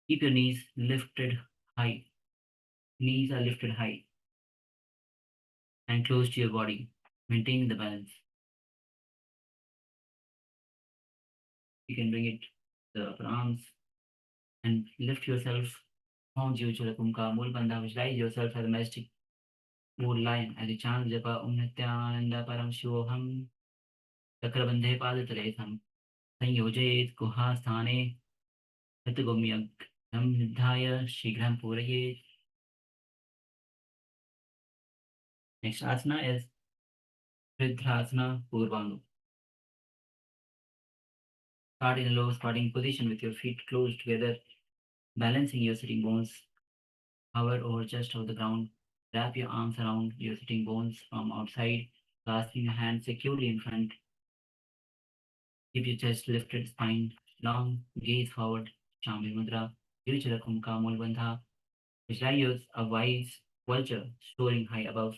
S3: Keep your knees lifted high. Knees are lifted high and close to your body, maintaining the balance. You can bring it the upper arms and lift yourself. Visualize yourself as a majestic old lion as you chant japa Om Nithyananda Paramashivam. Chakrabandhe Padatale Sam. Sanyojayet Guha Sthane Hatagomyak Nam Nidhaya Shigram Purayet. Next asana is Vriddhasana Purvanga. Start in a low squatting position with your feet close together, balancing your sitting bones. Hover over just off the ground. Wrap your arms around your sitting bones from outside, clasping your hands securely in front. Keep your chest lifted, spine long, gaze forward. Shambhi Mudra, Virchala Kumka Mulbandha. Visualize a wise vulture soaring high above.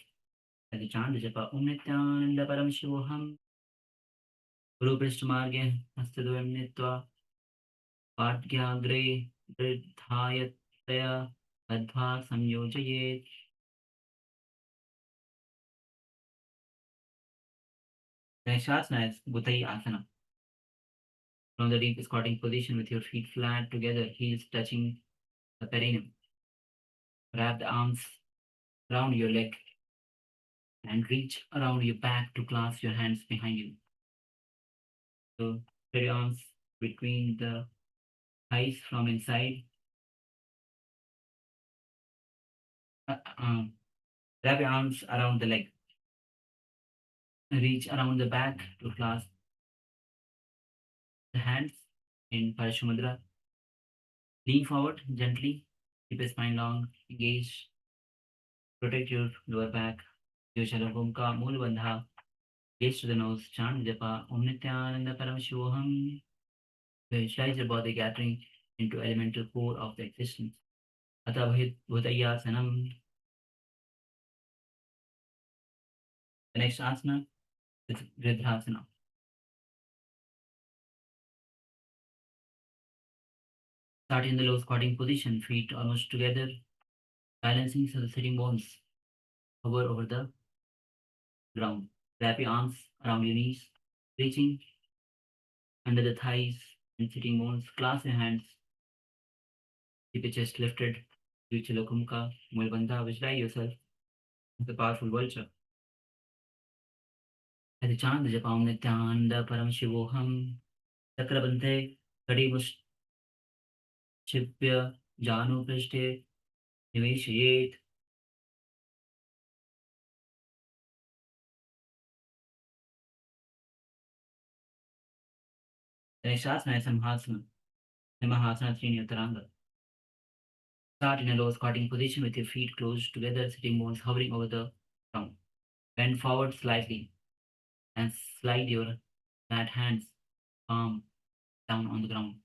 S3: As you chant the japa Om Nithyananda Paramashivam. Guru Prishtamarge Hastadvayam Nitva Padgyagre Vridhayataya Adva Samyojayet. Next asana is Bhutai Asana. From the deep squatting position with your feet flat together, heels touching the perineum. Wrap the arms around your leg and reach around your back to clasp your hands behind you. So spread your arms between the thighs from inside. Wrap your arms around the leg. Reach around the back to clasp the hands in Paramashiva Mudra. Lean forward gently. Keep your spine long. Engage. Protect your lower back. Virchala Kumka Mool Bandha. Gaze to the nose. Chant japa Om Nithyananda Paramashivam. Visualize your body gathering into elemental core of the existence. Atavahit Bhudayasanam. The next asana is Vriddhasana. Start in the low squatting position, feet almost together, balancing so the sitting bones hover over the ground. Wrap your arms around your knees, reaching under the thighs and sitting bones. Clasp your hands, keep your chest lifted. Uchalakumka, Mulbandha, visualize yourself as a powerful vulture. As you chant the Japam Nithyananda Paramashivoham, Chakrabandhe, Kadimush Chipya, Janu Prishte, Niveshayet. The next asana is Samhasana, Samahasana Srini Uttaranga. Start in a low squatting position with your feet close together, sitting bones hovering over the ground. Bend forward slightly and slide your flat hands, palm down on the ground,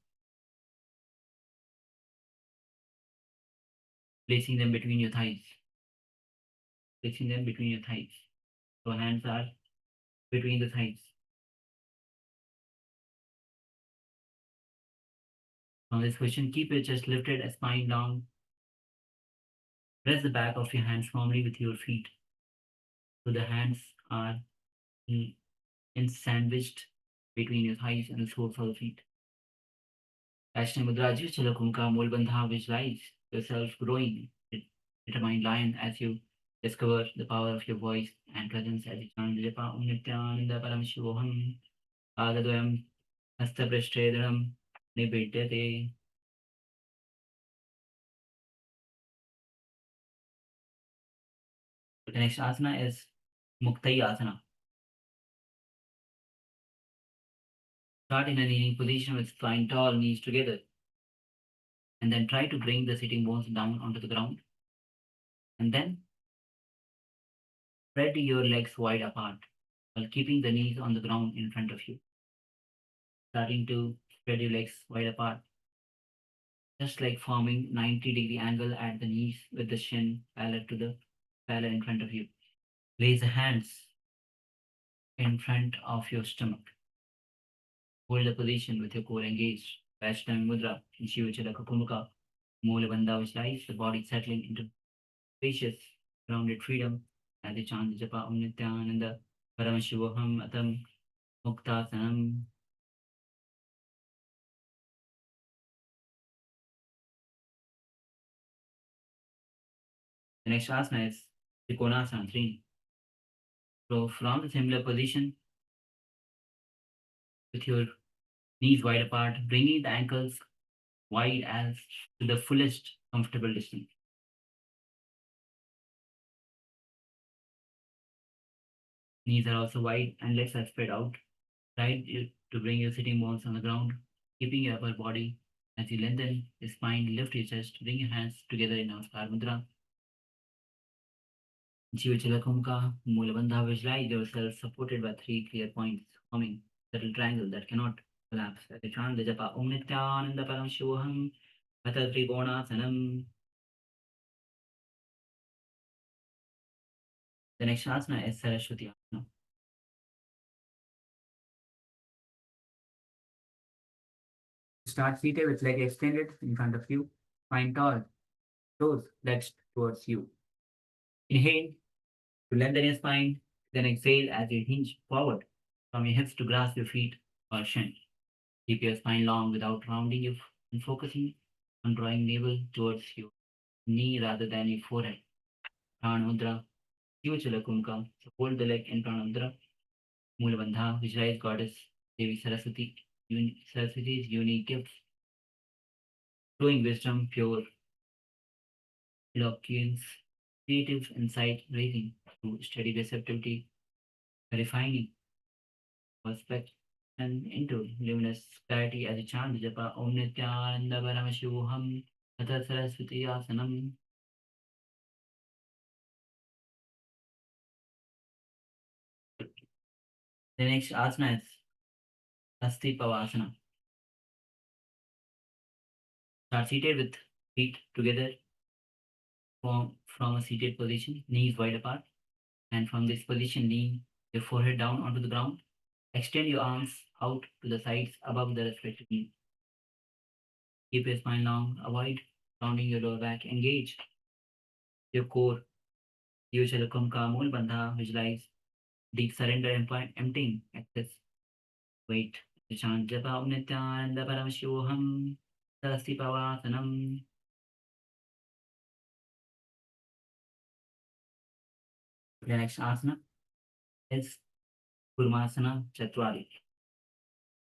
S3: placing them between your thighs. Placing them between your thighs. So hands are between the thighs. From this position, keep your chest lifted, spine down. Press the back of your hands firmly with your feet. So the hands are sandwiched between your thighs and the soles of the feet. Ashna Mudra Chalakumuka Mulbandha, visualize yourself growing, determined lion as you discover the power of your voice and presence as you chant Japa Om Nithyananda Paramashivoham Agadvayam Hastaprashtedram Nibidyate. The next asana is Muktai Asana. Start in a kneeling position with spine tall, knees together. And then try to bring the sitting bones down onto the ground. And then spread your legs wide apart while keeping the knees on the ground in front of you. Starting to spread your legs wide apart, just like forming 90-degree angle at the knees with the shin parallel in front of you. Place the hands in front of your stomach. Hold the position with your core engaged. Vaishnava Mudra, Shivachala Kakumuka, Mula Bandha, visualize the body settling into spacious, grounded freedom as you chant the Japa Om Nithyananda Paramashivoham Atam Muktasanam. The next asana is Trikonasana 3. So from the similar position, with your knees wide apart, bringing the ankles wide as to the fullest comfortable distance. Knees are also wide and legs are spread out. Try to bring your sitting bones on the ground, keeping your upper body as you lengthen your spine, lift your chest, bring your hands together in Namaskar Mudra. Jivachalakumka, Mulabandha, visualize yourself supported by 3 clear points, forming a little triangle that cannot collapse. As you chant the japa Om Nithyananda Paramashivoham Atha Trikonasana. The next asana is Saraswati Asana. Start seated with leg extended in front of you, spine tall, toes flexed towards you. Inhale to lengthen your spine, then exhale as you hinge forward from your hips to grasp your feet or shin. Keep your spine long without rounding you and focusing on drawing navel towards your knee rather than your forehead. Prana Mudra, Shivachala Kumka, hold the leg in Prana Mudra. Mula Bandha, visualize Goddess Devi Saraswati, Saraswati's unique gifts, flowing wisdom, pure eloquence, creative insight, raising to steady receptivity, refining perspective, and into luminous clarity as you chant the japa Om Nithyananda Paramashivoham Atha Saraswati Asanam. The next asana is Asti Pavasana. Start seated with feet together from a seated position, knees wide apart, and from this position, lean your forehead down onto the ground. Extend your arms out to the sides above the respective knee. Keep your spine long. Avoid rounding your lower back. Engage your core. Use your Kumka Mool Bandha. Visualize deep surrender and emptying excess weight. Chant Japa Om Nithyananda Paramashivam Sarasti Pavasanam. The next asana is Kurmasana Chatwari.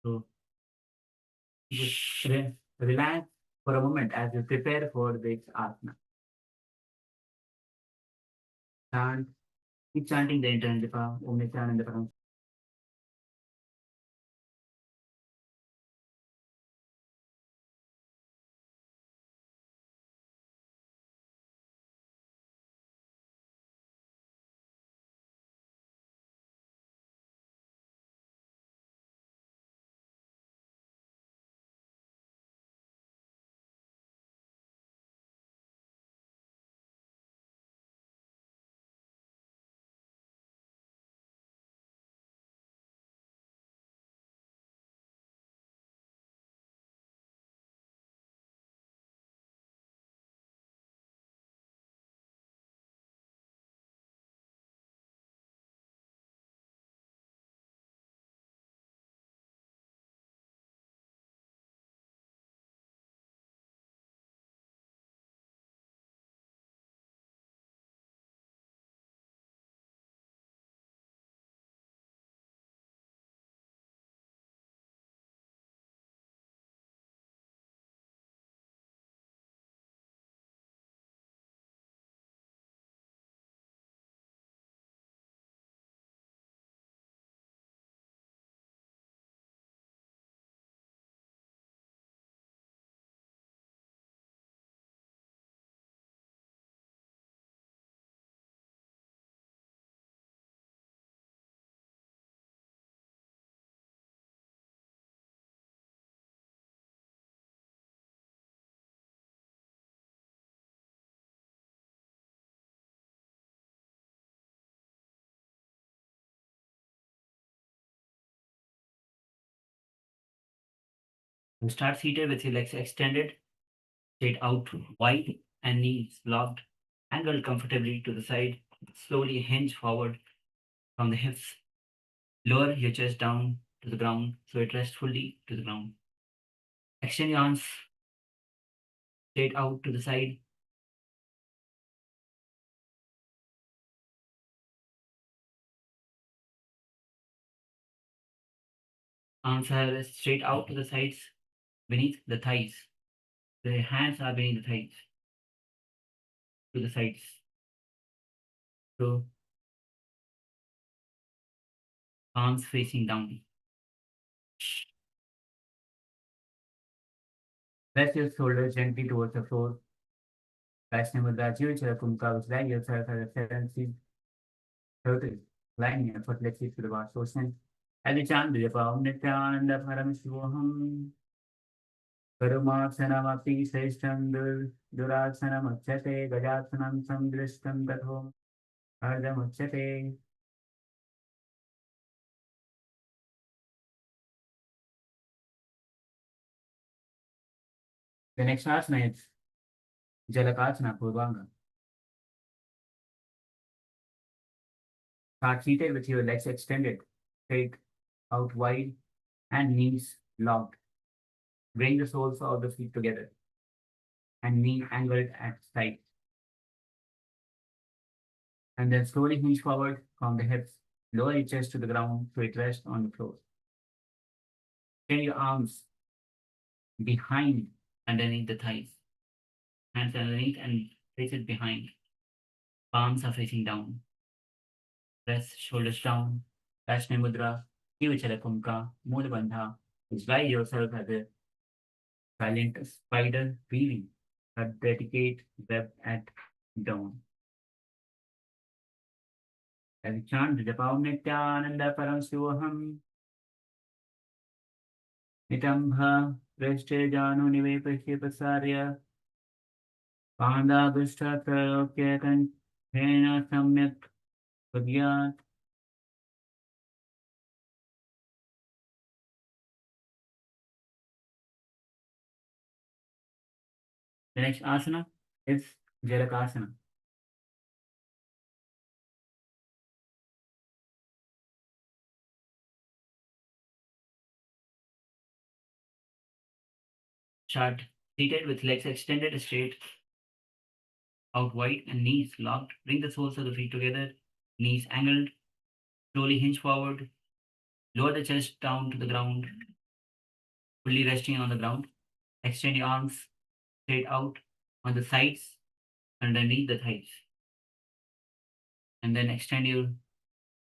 S3: So just relax for a moment as you prepare for this asana. Chant, keep chanting the internal japa, Om Nithyananda Param. You start seated with your legs extended, straight out, wide, and knees locked, angled comfortably to the side. Slowly hinge forward from the hips. Lower your chest down to the ground so it rests fully to the ground. Extend your arms straight out to the side. Arms are straight out to the sides beneath the thighs. The hands are beneath the thighs to the sides. So arms facing down. Press your shoulders gently towards the floor. Vaishnav Mudra, Jiva Kumka, which line yourself as a 7 turtle, lying effortlessly to the vast ocean. As you chant the japa, Om Nithyananda Paramashivam. Karumasanamapi Sreshtam Durasanam Achyate Gajasanam Samdrishtam Tathom Ardham Achyate. The next asana is Jalakasana Purvanga. Start seated with your legs extended, straight out wide, and knees locked. Bring the soles of the feet together and knee angled at side. And then slowly hinge forward from the hips. Lower your chest to the ground so it rests on the floor. Extend your arms behind, underneath the thighs. Hands underneath and face it behind. Palms are facing down. Press shoulders down. Vaishnav Mudra, Jivachala Kumka, Moola Bandha. Visualize yourself as a silent spider weaving a delicate web at dawn. As you chant the japa Om Nithyananda Paramashivam. Nitambha Vreshte Janu Nivepashe Pasarya Panda Dushta Trayokya Kanthena Samyak Pagyat. The next asana is Jalakasana. Start seated with legs extended straight out wide and knees locked. Bring the soles of the feet together, knees angled. Slowly hinge forward. Lower the chest down to the ground, fully resting on the ground. Extend your arms straight out on the sides underneath the thighs. And then and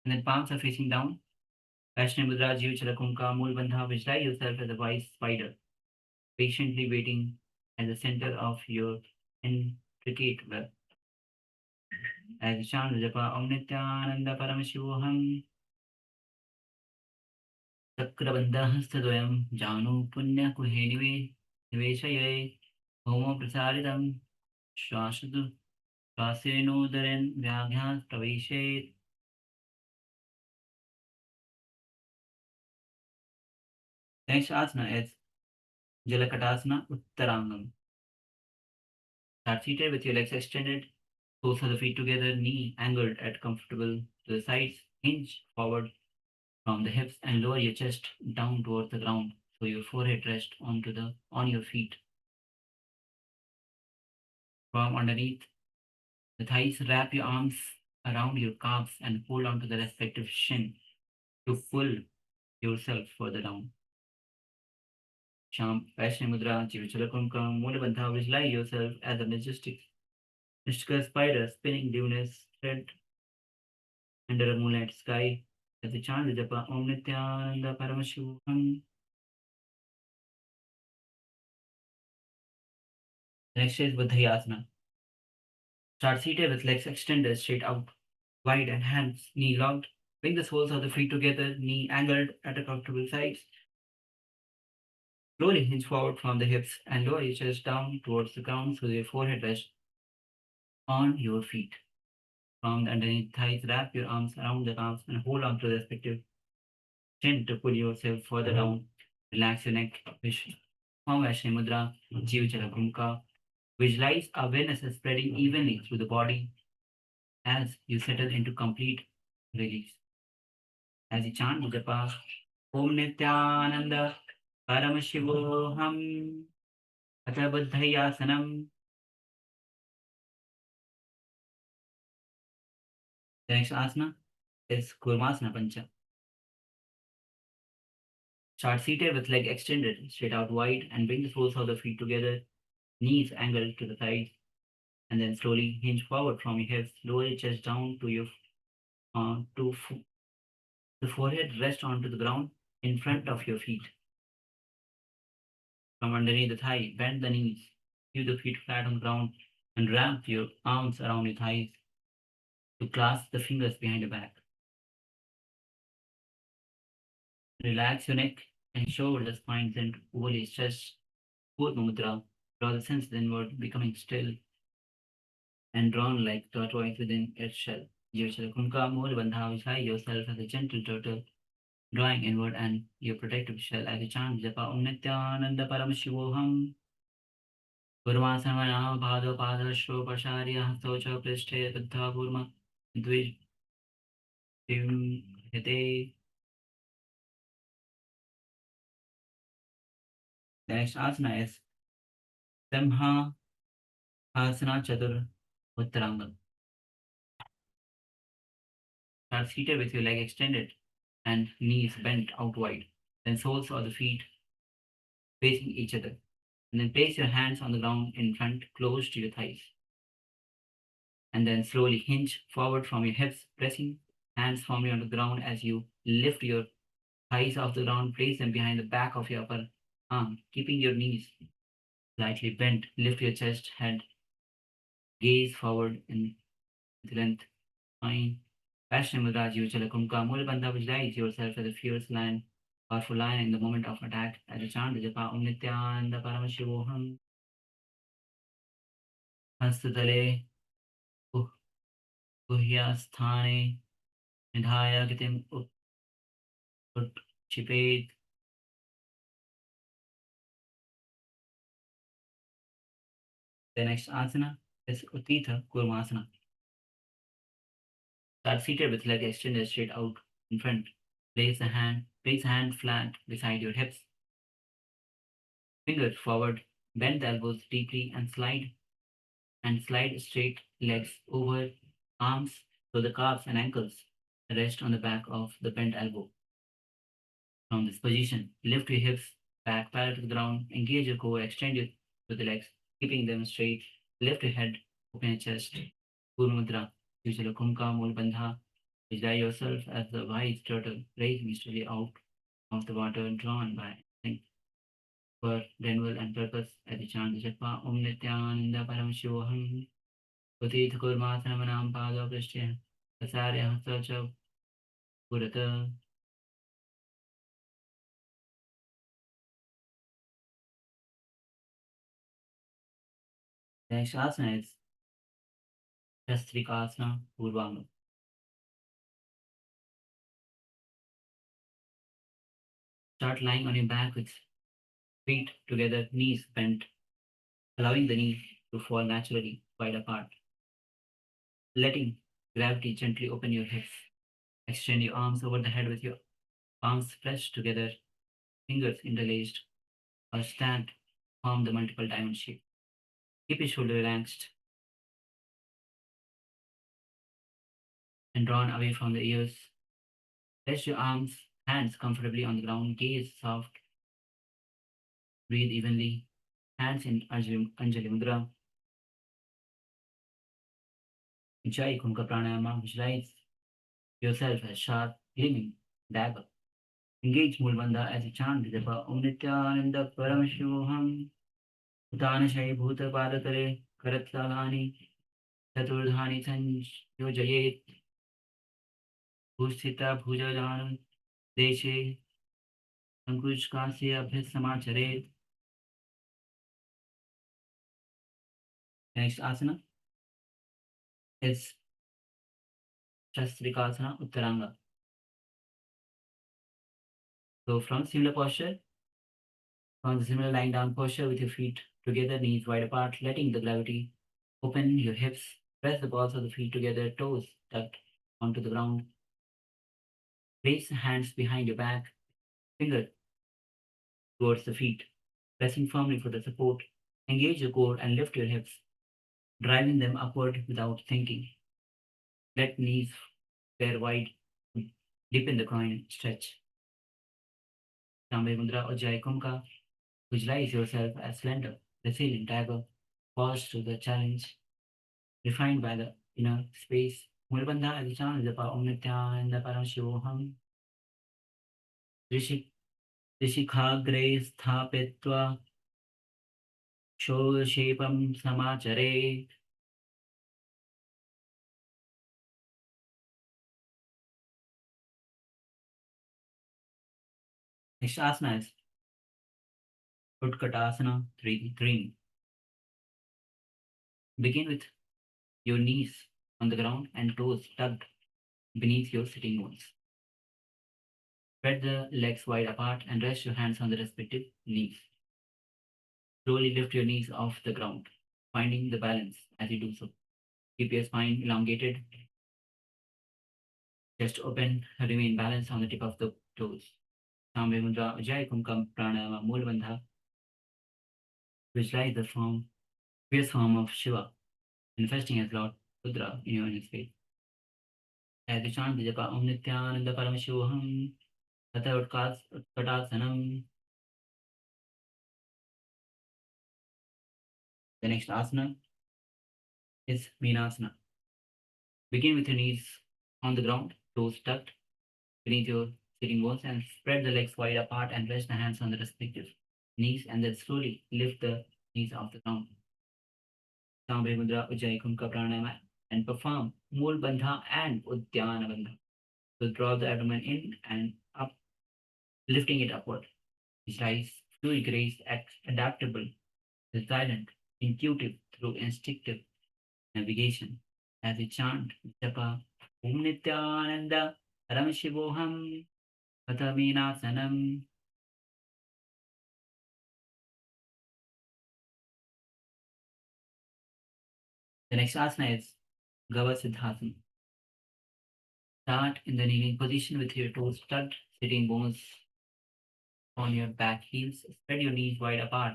S3: then palms are facing down. Vaishnav Mudra, Jiva Chalakumka, Mool Bandha, visualize yourself as a wise spider, patiently waiting at the center of your intricate web. As you chant the japa, Om Nithyananda Paramashivam, Chakrabandhahastadvayam, Janu Punya Kuhenive, Niveshaye, Homo Prasaridam, Shasadu, Shasenodaran, Vyaghas, Praveshet. Next asana is Jalakatasana Uttarangam. Start seated with your legs extended, soles of the feet together, knee angled at comfortable to the sides, hinge forward from the hips and lower your chest down towards the ground so your forehead rests on your feet. From underneath the thighs, wrap your arms around your calves and hold on to the respective shin to pull yourself further down. Sham, Vaishnav Mudra, Jivachalakramkam, Mulabandha, visualize yourself as a mystical spider spinning luminous thread under a moonlight sky. As you chant the japa, Om Nithyananda Paramashivam. Next is Buddhayasana. Start seated with legs extended straight out, wide and hands knee locked. Bring the soles of the feet together, knee angled at a comfortable size. Slowly hinge forward from the hips and lower your chest down towards the ground so your forehead rests on your feet. From the underneath thighs, wrap your arms around the calves and hold on to the respective chin to pull yourself further down. Relax your neck. Form Vaishnav Mudra, Jiva Chalakumka. Visualize awareness spreading evenly through the body as you settle into complete release. As you chant the japa, Om Nithyananda Paramashivoham Atha Buddhayasanam. The next asana is Kurmasana Pancha. Start seated with leg extended, straight out wide, and bring the soles of the feet together, knees angled to the sides, and then slowly hinge forward from your hips, lower your chest down to your the forehead rest onto the ground in front of your feet. From underneath the thigh, bend the knees, keep the feet flat on the ground, and wrap your arms around your thighs to clasp the fingers behind your back. Relax your neck and shoulder the spine sent over your chest. Purva Mudra, draw the senses inward, becoming still and drawn like tortoise within its shell. Jivachala Mula Bandha, visualize yourself as a gentle turtle, drawing inward and your protective shell as you chant Japa Om Nithyananda Paramashivoham. Purvasamana Bhado Padashro Pasharya Hastocha Prishte Buddha Purma Dvij Hite. The next asana is Samha Asana Chatur Uttarangam. Start seated with your leg extended and knees bent out wide. Then soles of the feet facing each other. And then place your hands on the ground in front, close to your thighs. And then slowly hinge forward from your hips, pressing hands firmly on the ground as you lift your thighs off the ground. Place them behind the back of your upper arm, keeping your knees slightly bent. Lift your chest, head, gaze forward in length, spine. Vaishnav Mudra, Jivachala Mula Bandha, visualize yourself as a fierce lion, powerful lion in the moment of attack. As you chant the japa Om Nithyananda Paramashivoham. Hastatale Guhyasthane Nidhaya Gitim Utchipet. The next asana is Uttita Kurmasana. Start seated with leg extended straight out in front. Place a hand flat beside your hips. Fingers forward, bend the elbows deeply and slide straight legs over arms so the calves and ankles rest on the back of the bent elbow. From this position, lift your hips back parallel to the ground, engage your core, extend the legs, keeping them straight. Lift your head, open your chest. Guru Mudra, usually Kumka Mul Bandha. Visualize yourself as the wise turtle rising slowly out of the water, drawn by instinct for renewal and purpose as you chant the Japa Om Nithyananda Paramashivam. Utit Kurmasanamanam Pada Prishya. Asarya Hasacha Purata. The next asana is Shastrikasana Purvanga. Start lying on your back with feet together, knees bent, allowing the knees to fall naturally wide apart. Letting gravity gently open your hips. Extend your arms over the head with your palms pressed together, fingers interlaced, or stand, form the multiple diamond shape. Keep your shoulder relaxed and drawn away from the ears. Rest your hands comfortably on the ground, gaze soft, breathe evenly, hands in Anjali Mudra. Jai Kumka Pranayama, visualize yourself as sharp, gleaming dagger. Engage Mulbandha as you chant the Japa Om Nithyananda Paramashivam. Utanashai Bhuta Padatare Karatlalani Chaturdhani Sanjayet Bhustita Bhujajan Deshe Ankushkasya Abhyasamacharet. Next asana is Shastrikasana Uttaranga. So from similar posture, from the similar lying down posture with your feet together, knees wide apart, letting the gravity open your hips, press the balls of the feet together, toes tucked onto the ground. Place hands behind your back, finger towards the feet, pressing firmly for the support. Engage your core and lift your hips, driving them upward without thinking. Let knees flare wide, deepen the groin, stretch. Tambe Mudra or Jai Kumka. Visualize yourself as slender, resilient tiger, pause to the challenge, refined by the inner space. Mulbandha as a chant Japa Om Nithyananda Paramashivam. Rishikagre Sthapitva Shoshepam Samachare. Next asana is Utkatasana 3. Begin with your knees on the ground and toes tucked beneath your sitting bones. Spread the legs wide apart and rest your hands on the respective knees. Slowly lift your knees off the ground, finding the balance as you do so. Keep your spine elongated, chest open, remain balanced on the tip of the toes. Sambe Mudra, Ujjayi Kumkam Pranayama Mulbandha. Visualize the fierce form of Shiva, manifesting as Lord Rudra in your inner space. As you chant the Japa Om Nithyananda Paramashivam, Tata Utkatasanam. The next asana is Vinasana. Begin with your knees on the ground, toes tucked beneath your sitting bones, and spread the legs wide apart and rest the hands on the respective knees, and then slowly lift the knees off the ground. Sambe Mudra Ujjayi Kumka Pranayama and perform Mool Bandha and Uddiyana Bandha. So draw the abdomen in and up, lifting it upward. Visualize fluid grace, adaptable, resilient, intuitive through instinctive navigation. As we chant Japa Om Nithyananda Paramashivoham Pathaminasanam. The next asana is Gavasiddhasana. Start in the kneeling position with your toes tucked, sitting bones on your back heels. Spread your knees wide apart.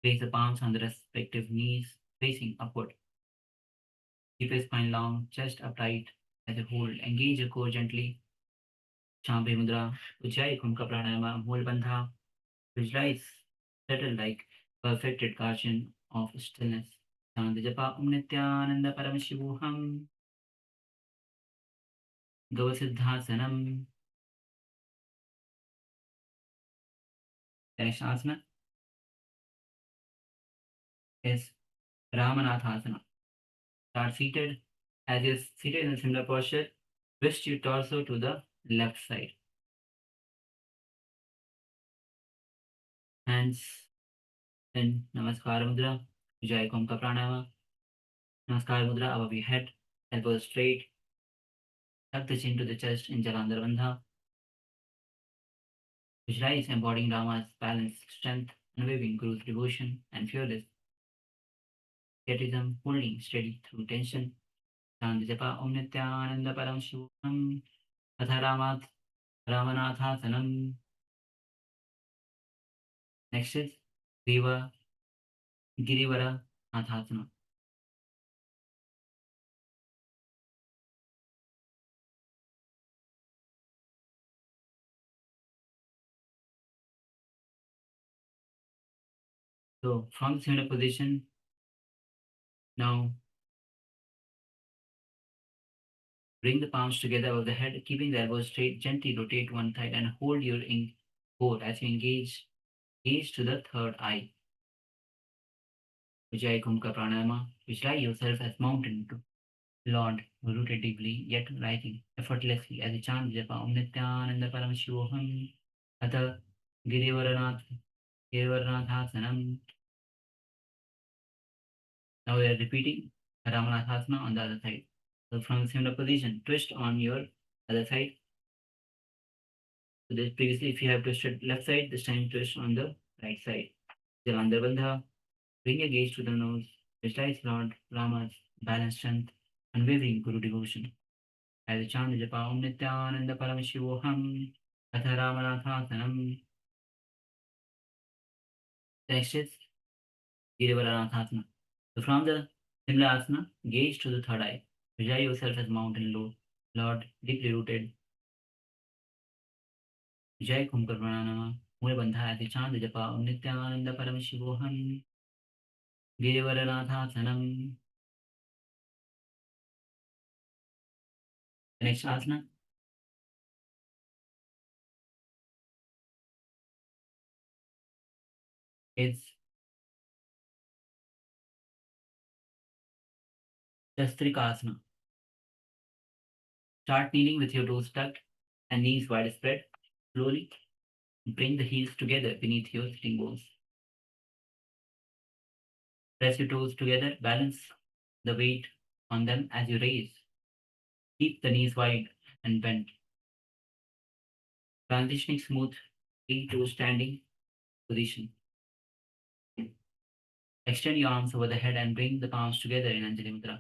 S3: Place the palms on the respective knees, facing upward. Keep your spine long, chest upright as you hold. Engage your core gently. Champi mudra, Ujjayi Kumka pranayama, hold bandha. Visualize, settle like perfected guardian of stillness. Shanti japa Nithyananda Paramashivam. Gavasiddhasanam. The next asana is Ramanathasana. Start seated. As you're seated in a similar posture, twist your torso to the left side. Hands in Namaskara Mudra, Ujjayi Kumka pranayama. Namaskara Mudra above your head, elbows straight. Tuck the chin to the chest in Jalandhar Bandha. Visualize embodying Rama's balance, strength, unwavering Guru's devotion, and fearless ascetism, holding steady through tension. Shanti japa Om Nithyananda Paramashivam. Atha Ramanathasanam. Next is Girivara Nathasana. So from the similar position, now bring the palms together over the head, keeping the elbows straight. Gently rotate one side and hold your core as you engage. Gaze to the third eye. Ujjayi Kumka pranayama. Visualize yourself as mountain to Lord, rooted deeply, yet rising effortlessly as you chant japa Om Nithyananda Paramashivam. Atha Girivaranathasanam. Now we are repeating Ramanathasana on the other side. So from the similar position, twist on your other side. So this previously, if you have twisted left side, this time twist on the right side. Jalandhar Bandha. Bring your gaze to the nose. Visualize Lord Rama's balanced strength, unwavering Guru devotion. As you chant japa Om Nithyananda Paramashivoham. Atha Ramanathasanam. Next is Girivaranathasanam. So from the similar asana, gaze to the third eye. Visualize yourself as mountain Lord, deeply rooted. Jai Kumkar Pranama. Mula Bandha as you chant japa Om Nithyananda Paramashivoham. Girivaranathasanam. The next asana is Shastrikasana. Start kneeling with your toes tucked and knees wide spread. Slowly bring the heels together beneath your sitting bones. Press your toes together, balance the weight on them as you raise. Keep the knees wide and bent. Transitioning smoothly to standing position. Extend your arms over the head and bring the palms together in Anjali Mudra.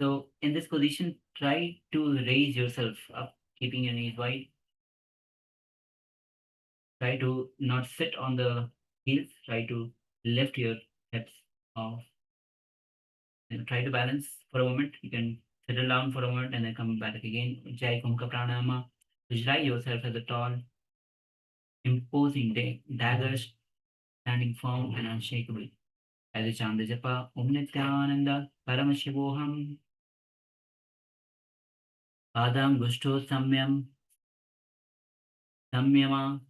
S3: So in this position, try to raise yourself up, keeping your knees wide. Try to not sit on the heels. Try to lift your hips off. And try to balance for a moment. You can settle down for a moment and then come back again. Jai Kumka Pranayama. Visualize yourself as a tall, imposing daggers, standing firm and unshakable. As you chant the japa Om Nithyananda Paramashivoham. Padam Gushto Samyama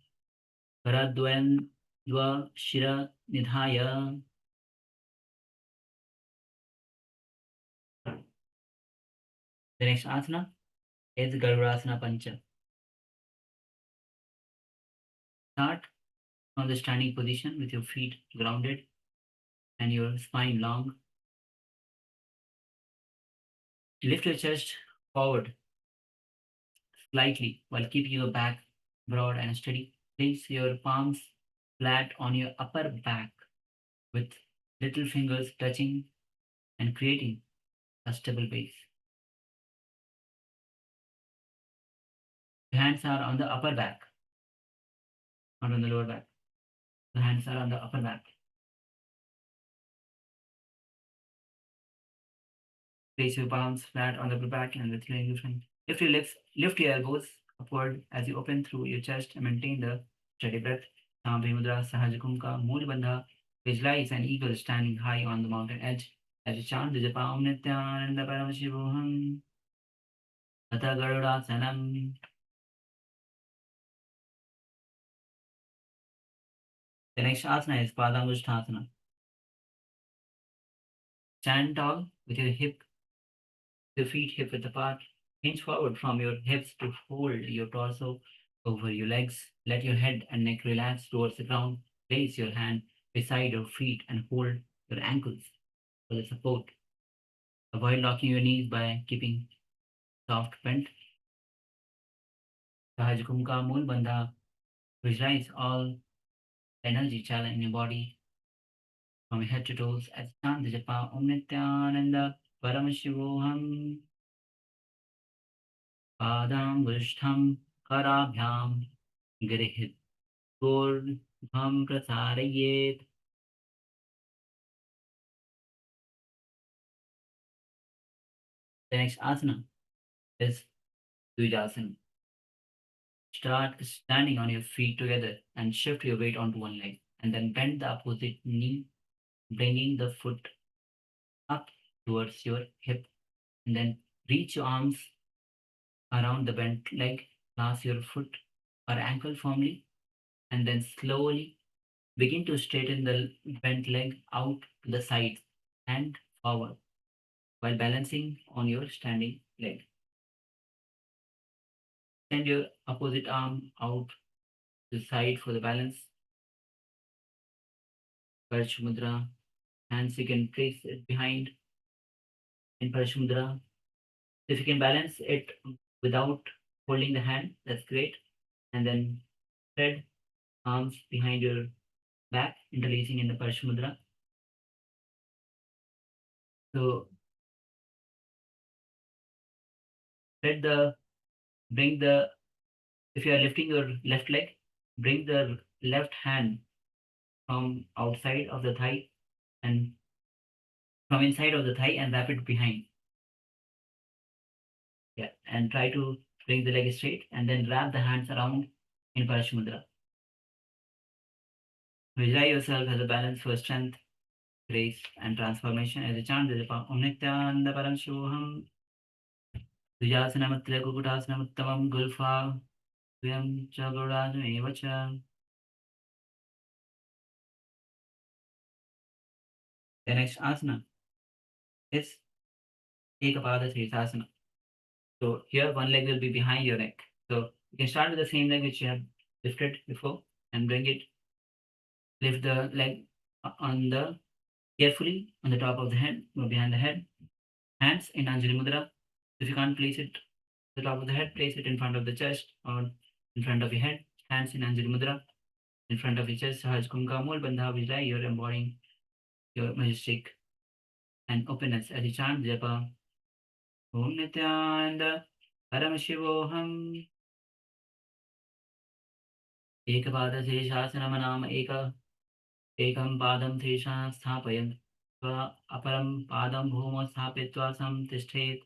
S3: Paradwen Dwa Shira Nidhaya. The next asana is Garurasana Pancha. Start from the standing position with your feet grounded and your spine long. Lift your chest forward slightly while keeping your back broad and steady. Place your palms flat on your upper back with little fingers touching and creating a stable base. The hands are on the upper back, not on the lower back. The hands are on the upper back. Place your palms flat on the upper back and with your engagement. Lift your elbows upward as you open through your chest and maintain the steady breath. Samabhi Mudra Sahajakumka Mool Bandha. Visualize an eagle standing high on the mountain edge as you chant the Japa Om Nithyananda Paramashivam. Atha Garudasanam. The next asana is Padangusthasana. Stand tall with your feet hip width apart. Hinge forward from your hips to hold your torso over your legs. Let your head and neck relax towards the ground. Place your hand beside your feet and hold your ankles for the support. Avoid locking your knees by keeping soft bent. Sahajakumka Mool Bandha. Visualize all energy channel in your body from your head to toes as chant the japa Om Nithyananda Paramashivam. Padangustham Karabhyam Grihit Gurdham Prasarayet. The next asana is Dvijasana. Start standing on your feet together and shift your weight onto one leg, and then bend the opposite knee, bringing the foot up towards your hip, and then reach your arms around the bent leg, clasp your foot or ankle firmly, and then slowly begin to straighten the bent leg out to the side and forward while balancing on your standing leg. Send your opposite arm out to the side for the balance. Parashmudra. Hands you can place it behind in Parashmudra. If you can balance it without holding the hand, that's great. And then spread arms behind your back, interlacing in the Parashmudra. So if you are lifting your left leg, bring the left hand from outside of the thigh and from inside of the thigh and wrap it behind. Yeah, and try to bring the leg straight and then wrap the hands around in Parashmudra. Visualize yourself as a balance for strength, grace, and transformation as you chant the japa Om Nithyananda Paramashivam. Vijasanamatya Kukutasanamattamam Gulfa Vyam Chagurajameva Cha. The next asana is Ekapada Sasana. So here one leg will be behind your neck. So you can start with the same leg which you have lifted before and bring it, lift the leg carefully on the top of the head or behind the head. Hands in Anjali Mudra. If you can't place it at the top of the head, place it in front of the chest or in front of your head. Hands in Anjali Mudra in front of your chest. Sahaj Kumka Mool Bandha Vijay. You're embodying your majestic and openness as you chant Japa Om Nithyananda Paramashivoham. Ekapada Shasanamanam Ekam Padam Trisha Sthapayan Aparam Padam Bhuma Sthapitva Samtishthet.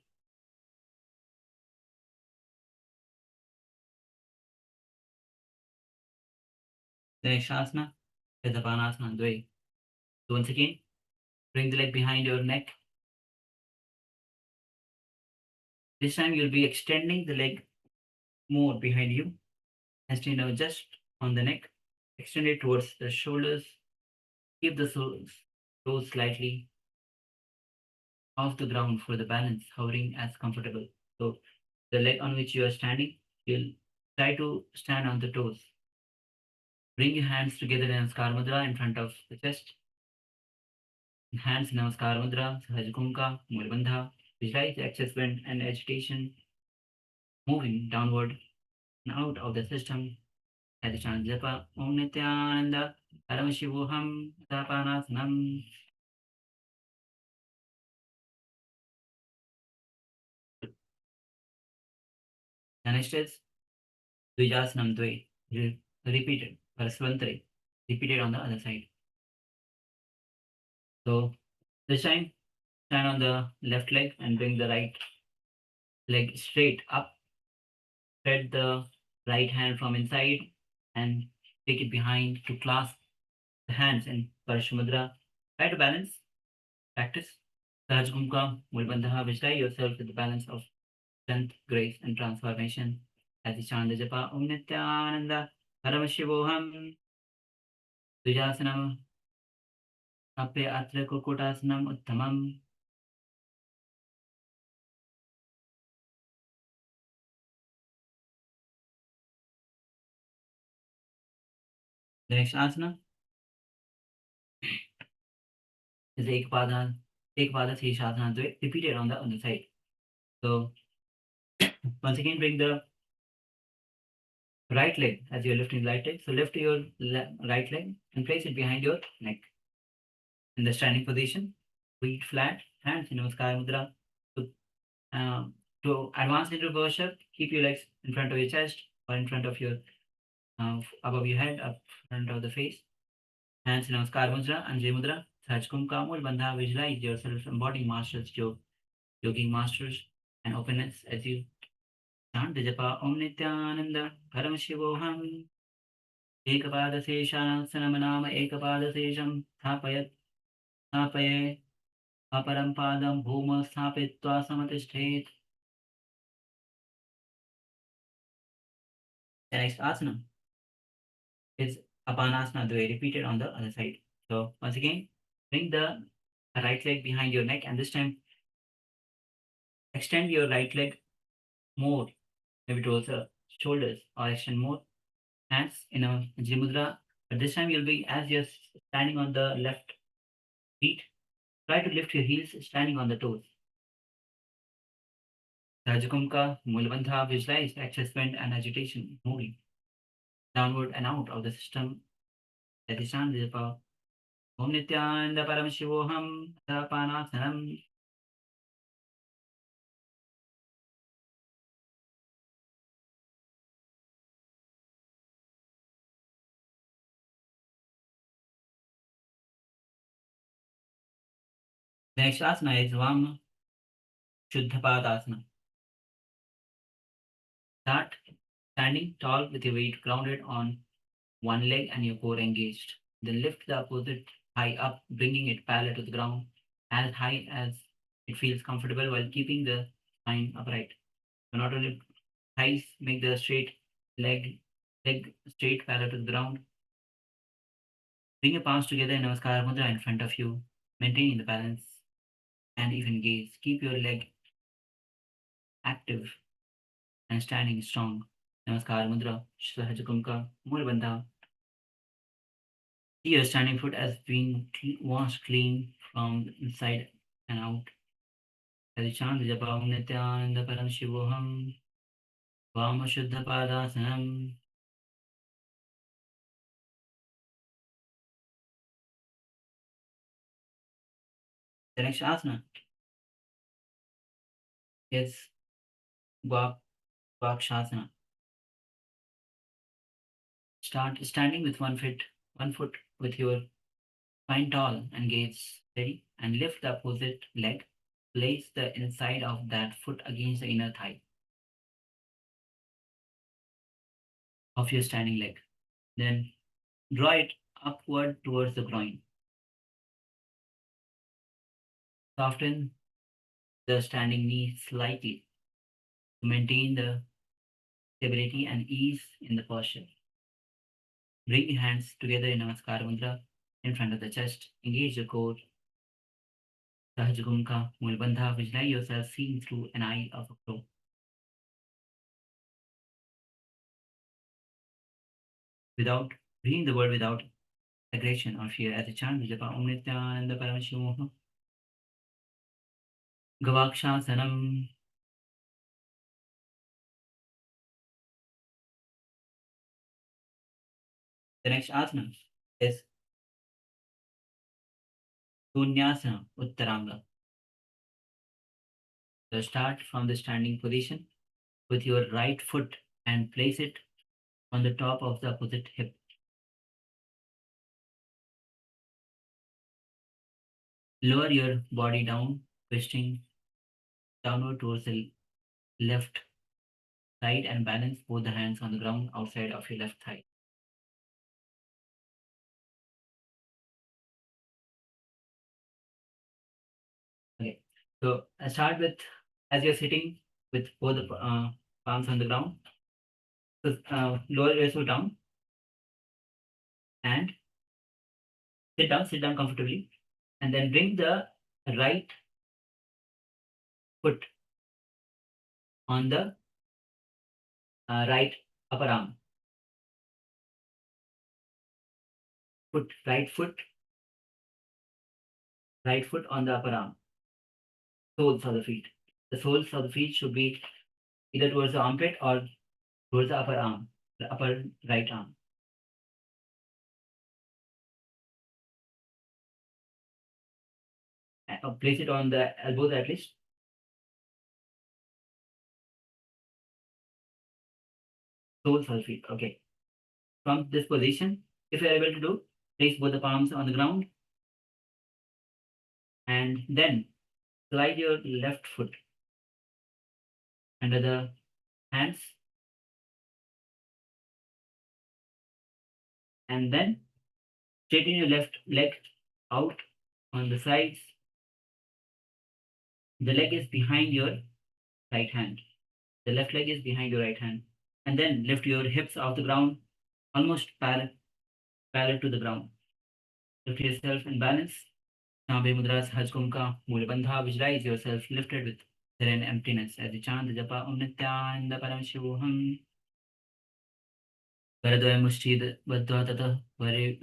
S3: The next asana is the Panasana Dvay. So once again, bring the leg behind your neck. This time you'll be extending the leg more behind you. Instead of just on the neck, extend it towards the shoulders. Keep the toes slightly off the ground for the balance, hovering as comfortable. So the leg on which you are standing, you'll try to stand on the toes. Bring your hands together in Namaskar Mudra in front of the chest. Hands in Namaskar Mudra, Sahajakumka, Mulbandha. Visualize the excess bend and agitation moving downward and out of the system as the chant Japa Om Nithyananda Paramashivoham Tapanasanam. The next is Dvijasanam Dve. Repeated. Parasvantre. Repeated on the other side. So this time, stand on the left leg and bring the right leg straight up. Spread the right hand from inside and take it behind to clasp the hands in Parashamudra. Try to balance. Practice. Sahaj Kumka Mulbandha. Visualize yourself with the balance of strength, grace, and transformation. As the chant japa Om Nithyananda Paramashivoham Dujasanam Ape Atra Kukutasanam Uttamam. The next asana is Ekpada Seshasana Dve, repeated on the other side. So once again, bring the right leg as you're lifting the right leg. So lift your right leg and place it behind your neck. In the standing position, feet flat, hands in Namaskara Mudra. To advance into posture, keep your legs in front of your chest or in front of your, above your head, up front of the face. Hands in Namaskara Mudra, Anjay Mudra, Sahaj Kumka Mul Bandha. Visualize yourself embodying masters, yogic masters, and openness as you chant the japa Om Nithyananda Paramashivoham Ekapada Seshanam Nama Ekapada Sesham Thapaye Aparam Padam Bhuma Sthapitva Samatishtet. The next asana is Apanasana Dve, repeated on the other side. So once again, bring the right leg behind your neck, and this time extend your right leg more, maybe towards the shoulders, or extend more. Hands in a Jimudra, but this time you'll be, as you're standing on the left feet, try to lift your heels standing on the toes. Rajakumka, Mulbandha, visualize accessment and agitation moving downward and out of the system. That is Chandra. Om Nithyananda Paramashivoham Apanasanam. The next asana is Vam Shuddhapadasana. Start standing tall with your weight grounded on one leg and your core engaged. Then lift the opposite thigh up, bringing it parallel to the ground, as high as it feels comfortable while keeping the spine upright. So not only thighs, make the straight leg straight parallel to the ground. Bring your palms together in Namaskara Mudra in front of you, maintaining the balance and even gaze. Keep your leg active and standing strong. Namaskara Mudra, Sahajakumka, Mulbandha. See your standing foot as being washed clean from inside and out. As you chant the japa Om Nithyananda Paramashivoham Vama Shuddhapadasana. The next asana is Vakshasana. Start standing with one foot with your spine tall and gaze steady, and lift the opposite leg. Place the inside of that foot against the inner thigh of your standing leg. Then draw it upward towards the groin. Soften the standing knee slightly to maintain the stability and ease in the posture. Bring your hands together in Namaskara Mudra in front of the chest. Engage the core. Sahajagumka Mulbandha. Visualize yourself seeing through an eye of a crow. Without reading the word without aggression or fear, as a chant japa Om Nithyananda Paramashivoham Gavakshasanam. The next asana is Punyasana Uttaranga. So start from the standing position with your right foot and place it on the top of the opposite hip. Lower your body down, twisting downward towards the left side and balance both the hands on the ground outside of your left thigh. Okay, so I start with, as you're sitting with both the palms on the ground, so lower yourself down and sit down comfortably, and then bring the right foot on the right upper arm. Right foot on the upper arm. Soles of the feet. The soles of the feet should be either towards the armpit or towards the upper arm, the upper right arm. Place it on the elbows at least. Soles of the feet. Okay. From this position, if you're able to do, place both the palms on the ground and then slide your left foot under the hands and then straighten your left leg out on the sides. The leg is behind your right hand. The left leg is behind your right hand. And then lift your hips off the ground, almost parallel to the ground. Lift yourself in balance. Nabe mudras hajkumka mulabandha. Visualize yourself lifted with serene emptiness as you chant the japa Om Nithyananda Paramashivam. Varadvaya mushchid vadva tata vare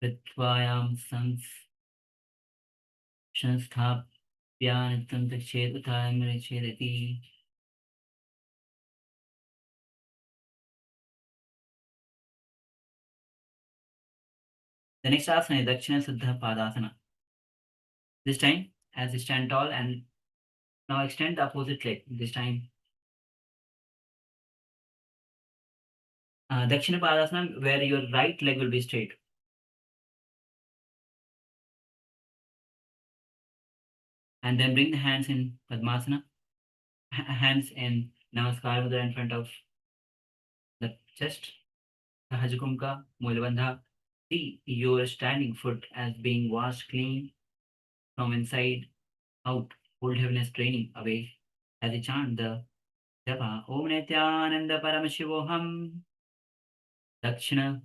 S3: ritvayam संस्थाप्यानित्यं तक्षेत् उत्थानमनिच्छेदति. The next asana is Dakshina Siddha Padasana. This time, as you stand tall and now extend the opposite leg. This time, Dakshina Padasana, where your right leg will be straight. And then bring the hands in Padmasana, hands in Namaskara Mudra in front of the chest. Sahajakumka, Mulabandha. See your standing foot as being washed clean from inside out. Old heaviness draining away as you chant the japa Om Nithyananda Paramashivoham. Dakshina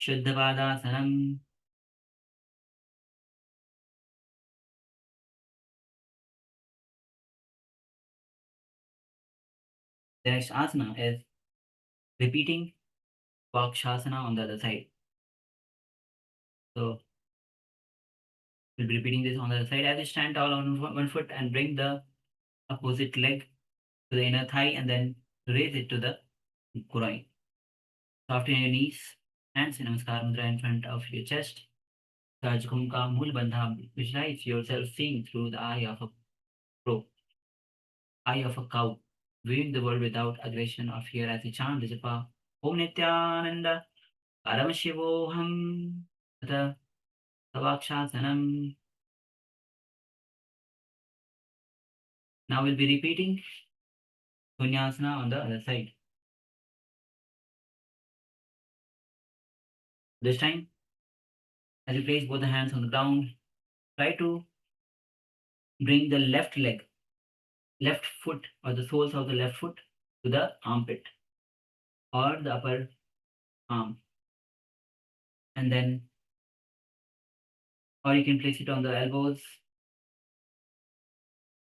S3: Shuddhavadasanam. The next asana is repeating Vakshasana on the other side. So we'll be repeating this on the other side as you stand tall on one foot and bring the opposite leg to the inner thigh and then raise it to the groin. Soften your knees, hands in Namaskar Mudra in front of your chest. Sajkumka Mool Bandha. Visualize yourself seeing through the eye of a crow, eye of a cow, viewing the world without aggression or fear as you chant the japa Om Nithyananda Paramashivoham. The Vakshasanam. Now we'll be repeating Sunyasana on the other side. This time, as you place both the hands on the ground, try to bring the left leg, left foot, or the soles of the left foot to the armpit or the upper arm. And then, or you can place it on the elbows.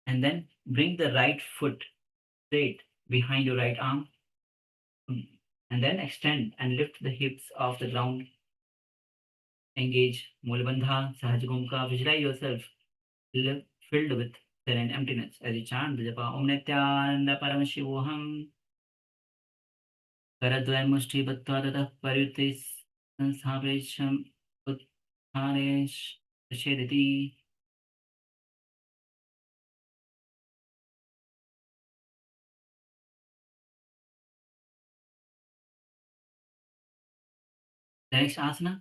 S3: And then bring the right foot straight behind your right arm. And then extend and lift the hips off the ground. Engage Mulabandha, Sahajagumka. Visualize yourself filled with serene emptiness as you chant the japa Om Nithyananda Paramashivoham. Karadvaya mushti battva tatah parivritis sansthapresham utthanesh prashedati. The next asana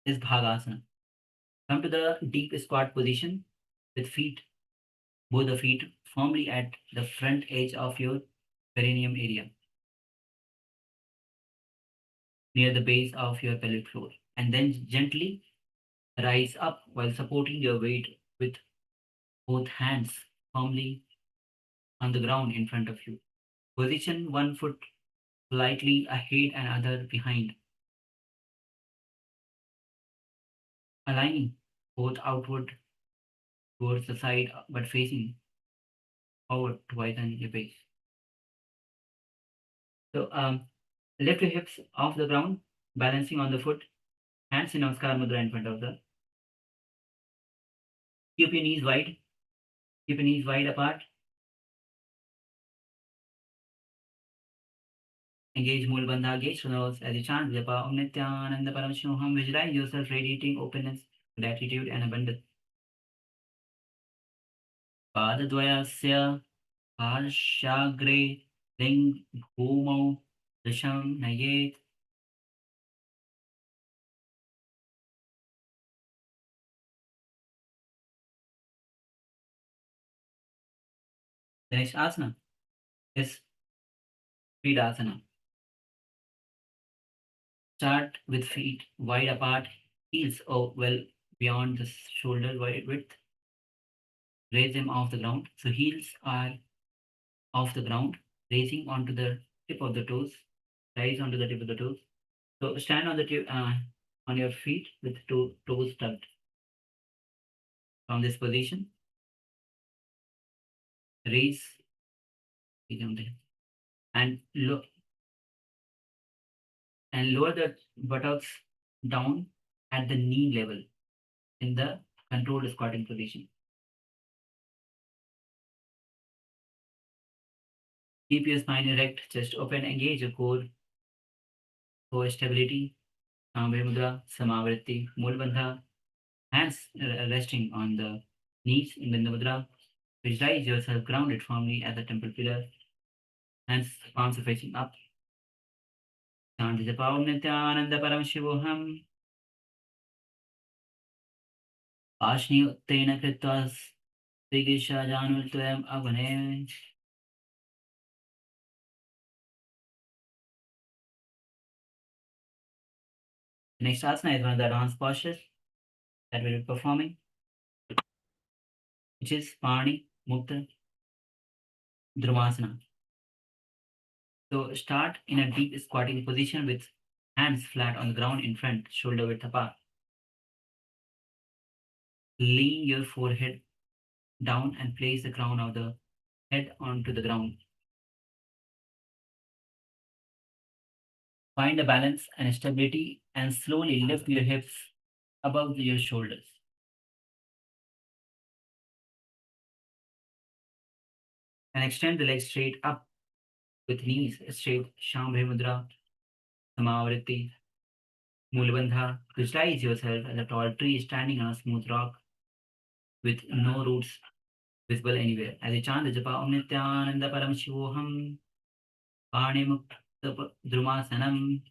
S3: is Bhagasana. Come to the deep squat position with both the feet firmly at the front edge of your perineum area, near the base of your pelvic floor, and then gently rise up while supporting your weight with both hands firmly on the ground in front of you. Position one foot slightly ahead and other behind, aligning both outward towards the side but facing forward to widen your base. So lift your hips off the ground, balancing on the foot, hands in Namaskara Mudra in front of the. Keep your knees wide apart. Engage Mool Bandha, gaze to nose as you chant Japa Om Nithyananda Paramashivam. Visualize yourself radiating openness, gratitude, and abundance. Padadvayasya Parshagre Ling Bhumau Dasham Nayet. The next asana is Pidasana. Start with feet wide apart, heels well beyond the shoulder width. Raise them off the ground. So heels are off the ground, raising onto the tip of the toes. Rise onto the tip of the toes. So stand on the tip, on your feet with toes tucked. From this position, raise and lower the buttocks down at the knee level in the controlled squatting position. Keep your spine erect, chest open, engage your core for stability. Shambhavi Mudra, Samavritti, Mool Bandha, hands resting on the knees in Bandha Mudra. Visualize yourself grounded firmly at the temple pillar. Hands, palms are facing up. Chant Japa Om Nithyananda Paramashivam. Ashni Uttena Kritva Sigisha Janultvam Agane. Next asana is one of the advanced postures that we'll be performing, which is Pani Mukta Drumasana. So start in a deep squatting position with hands flat on the ground in front, shoulder width apart. Lean your forehead down and place the crown of the head onto the ground. Find a balance and stability and slowly lift your hips above your shoulders. And extend the legs straight up with knees straight. Shambhavi Mudra, Samavritti, Mool Bandha. Visualize yourself as a tall tree standing on a smooth rock with no roots visible anywhere. As you chant the Japa Om Nithyananda Paramashivam, Pani Mukta Drumasanam.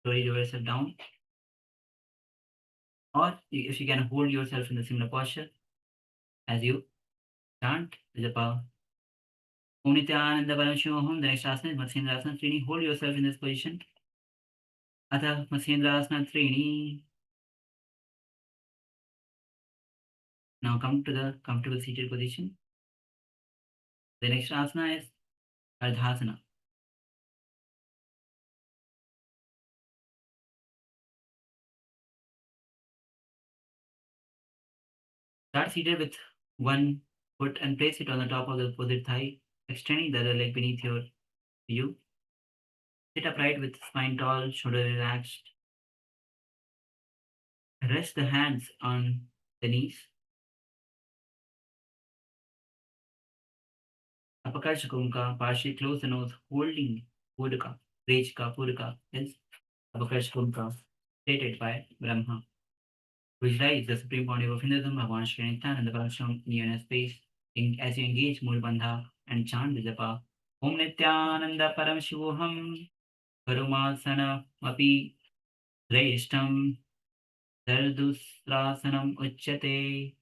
S3: Slowly lower yourself down. Or if you can hold yourself in the similar posture as you chant the Japa Om Nithyananda Paramashivam. The next asana is Matsyendrasana Trini. Hold yourself in this position. Atha Matsyendrasana Trini. Now come to the comfortable seated position. The next asana is Ardhasana. Start seated with one foot and place it on the top of the opposite thigh, extending the other leg beneath you. Sit upright with spine tall, shoulder relaxed. Rest the hands on the knees. Apakarsha Kumka, partially close the nose, holding Puraka, Rejka, Puraka, hence Apakarsha Kumka, stated by Brahma. Visualize the supreme body of Hinduism, Bhagavan Shri Nithyananda Paramashivam in your space as you engage Mool Bandha and chant the Japa Om Nithyananda Paramashivam Parumasana Mapi Shreshtam Sardusrasanam Uchyate.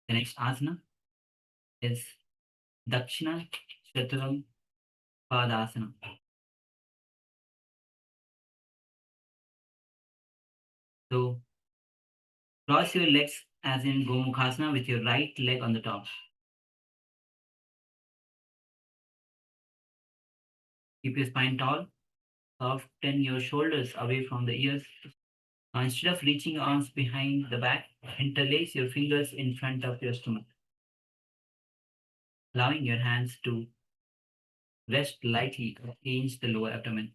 S3: The next asana is Dakshina Chaturam Padasana. So cross your legs as in Gomukhasana with your right leg on the top. Keep your spine tall. Soften your shoulders away from the ears. Now, instead of reaching your arms behind the back, interlace your fingers in front of your stomach, allowing your hands to rest lightly against the lower abdomen.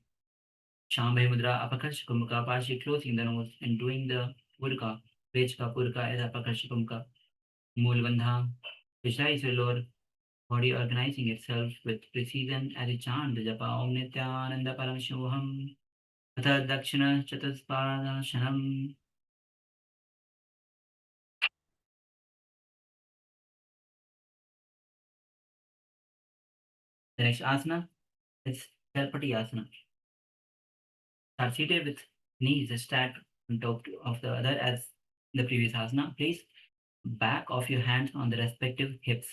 S3: Shambhavi Mudra, Apakarsh Kumka, partially closing the nose and doing the Purka. Rechka Purka is Apakarsh Kumka. Mulbandha, visualize your lower body organizing itself with precision as you chant the Japa Om Nithyananda Paramashivam. Atha Dakshina Chatuspadanashanam. The next asana is Charpati Asana. Start seated with knees stacked on top of the other as in the previous asana. Place back of your hands on the respective hips.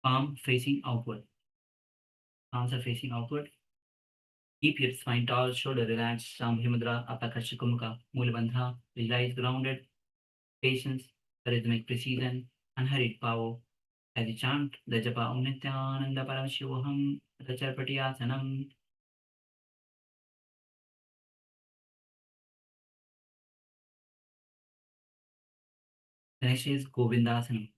S3: Palm facing outward. Palms are facing outward. Keep your spine tall, shoulder relaxed. Shambhavi Mudra, Apakarshi Kumka, Mulabandha. Visualize grounded, patience, rhythmic precision, unhurried power. As you chant the Japa Om Nithyananda Paramashivam, the Charpati Asanam. The next is Govindasanam.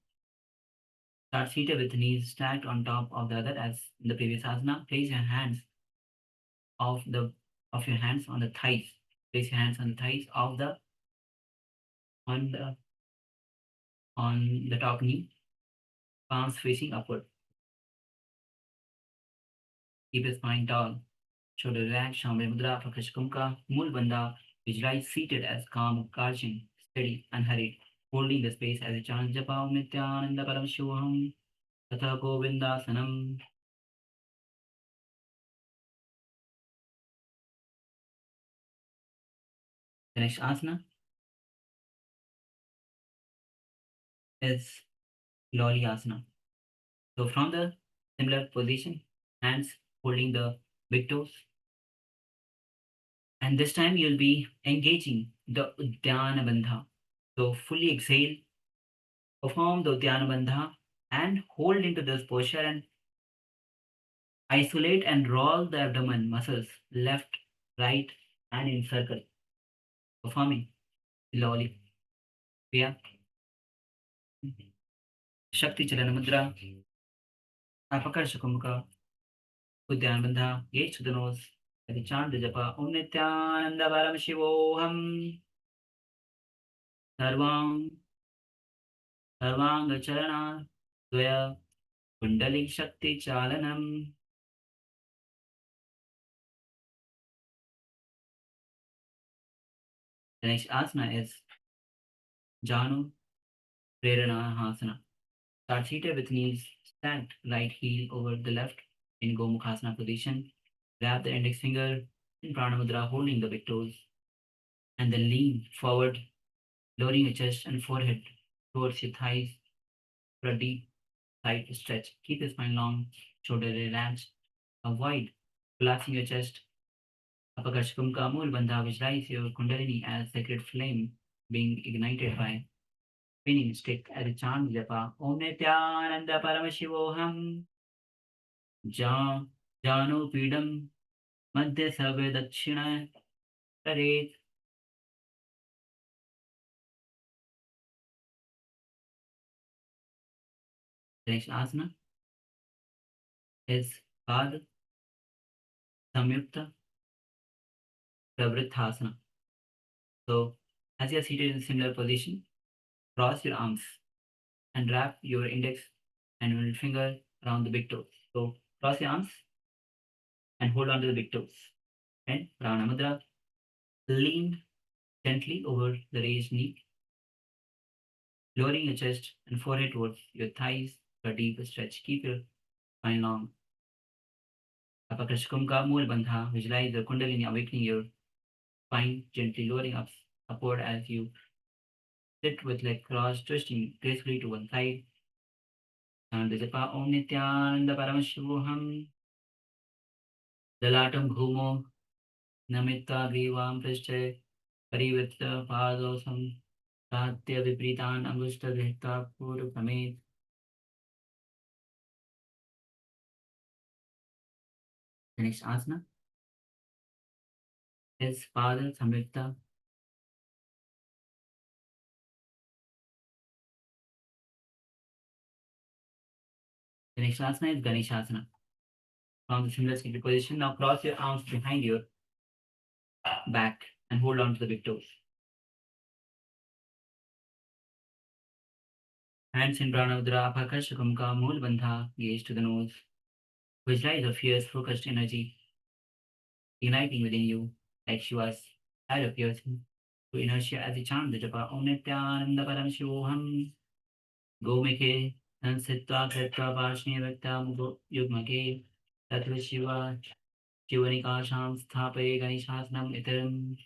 S3: Start seated with knees stacked on top of the other as in the previous asana. Place your hands of your hands on the thighs. Place your hands on the thighs of the on the top knee. Palms facing upward. Keep your spine tall. Shoulder relaxed. Shambhavi Mudra, Prakash Kumka, Mool Bandha. Visualize seated as calm, guarding, steady, unhurried, holding the space as a chant Japa Om Nithyananda Paramashivam. Tatha Govindasanam. The next asana is Loli Asana. So from the similar position, hands holding the big toes. And this time you'll be engaging the Uddiyana Bandha. So fully exhale, perform the Uddiyana Bandha and hold into this posture and isolate and roll the abdomen muscles left, right, and in circle. Performing Loli. Yeah. Shakti Chalana Mudra. Apakarsh Kumka. Uddiyana Bandha. Gaze to the nose. As you chant the Japa Om Nithyananda Paramashivoham. Sarvang Charana Dvaya Kundalini Shakti Chalanam. The next asana is Janu Prerana Hasana. Start seated with knees stacked, right heel over the left in Gomukhasana position. Grab the index finger in Pranamudra, holding the big toes, and then lean forward, lowering your chest and forehead towards your thighs for a deep side stretch. Keep your spine long, shoulder relaxed. Avoid collapsing your chest. Apakarsh Kumka Mool Bandha. Visualize your Kundalini as sacred flame being ignited by spinning stick as a chant Japa Om Nithyananda Paramashivoham. Janu Pidam Madhya Sabe Dakshina Taret. The next asana is Pad Samyukta Pravrithasana. So as you are seated in a similar position, cross your arms and wrap your index and middle finger around the big toes. So cross your arms and hold on to the big toes. And Prana Mudra, lean gently over the raised knee, lowering your chest and forehead towards your thighs for a deep stretch. Keep your spine long. Apakashkumka Mool Bandha, visualize the Kundalini awakening your spine, gently lowering upward as you sit with leg crossed, twisting gracefully to one side. And the japa Om Nithyananda Paramashivam Lalatam Bhumo Namitta Grivam Prishte Parivitta Padosam Satya Vipritan Angusta Dhita Puru Pramet. The next asana is Pada Samyukta. The next asana is Ganeshasana. From the similar seated position, now cross your arms behind your back and hold on to the big toes. Hands in Pranamudra, Apakashakumka, Mool Bandha, gaze to the nose. Visualize a fierce, focused energy igniting within you, like Shiva's head appears to inertia as we chant the japa Om Nithyananda Paramashivam Gomike Nansitva Kritva Vashni Vakta Yugmake Tattva Shiva Shivanika Sham Sthape Ganeshasnam Itaram.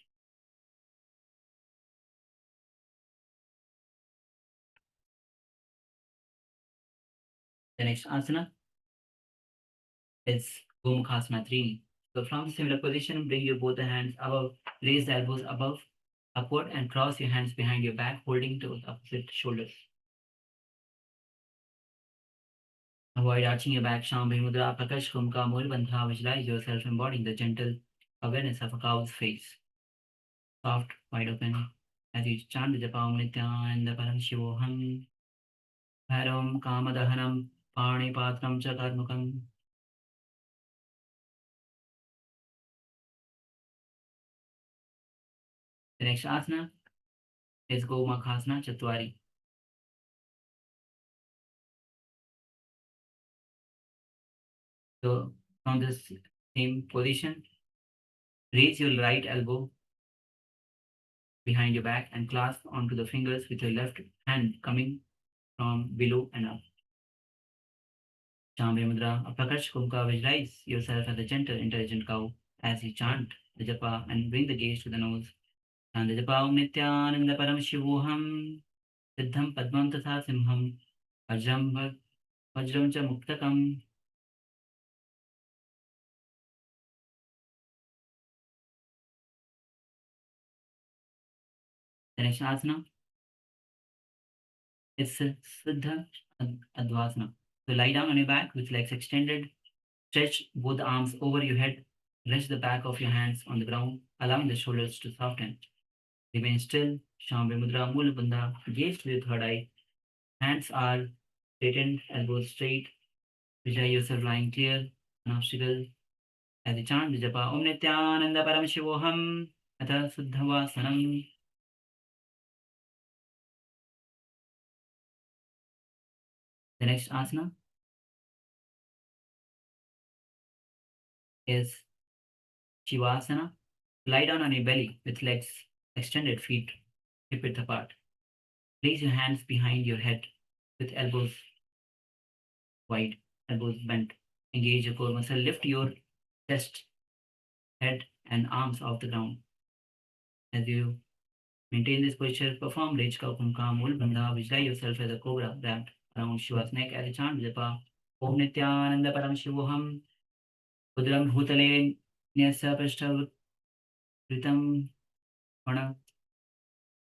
S3: The next asana is Gomukhasana 3. So from the similar position, bring your both the hands above, raise the elbows above, upward, and cross your hands behind your back, holding to opposite shoulders. Avoid arching your back, Shambhi Mudra, Prakash Kumka, Mool Bandha. Visualize yourself embodying the gentle awareness of a cow's face. Soft, wide open, as you chant the japa Om Nithyananda Paramashivam Bhairam Kamadahanam Pani Patram Chakarmukam. The next asana is Gomukhasana Chatwari. So from this same position, raise your right elbow behind your back and clasp onto the fingers with your left hand coming from below and up. Shambhi Mudra, Apakash Kumka. Visualize yourself as a gentle, intelligent cow as you chant the japa and bring the gaze to the nose. And the japa Om Nithyananda Paramashivoham Siddham Padmam Tatha Simham Vajram Cha Muktakam. The next asana is Siddha Advasana. So lie down on your back with legs extended. Stretch both arms over your head. Rest the back of your hands on the ground, allowing the shoulders to soften. Remain still. Shambhi Mudra, Mool Bandha. Gaze to your third eye. Hands are straightened, elbows straight. Visualize yourself lying clear, an obstacle. As you chant the japa Om Nithyananda Paramashivoham Atha Suddhavasanam. The next asana is Shivasana. Lie down on your belly with legs extended, feet hip width apart. Place your hands behind your head with elbows wide, elbows bent. Engage your core muscle. Lift your chest, head, and arms off the ground. As you maintain this posture, perform Rejka Kumka Mool Bandha. Visualize yourself as a cobra wrapped around Shiva's neck as a chant japa Om Nithyananda Paramashivoham Udram Bhutale Nyasa Prashta Ritam Pana.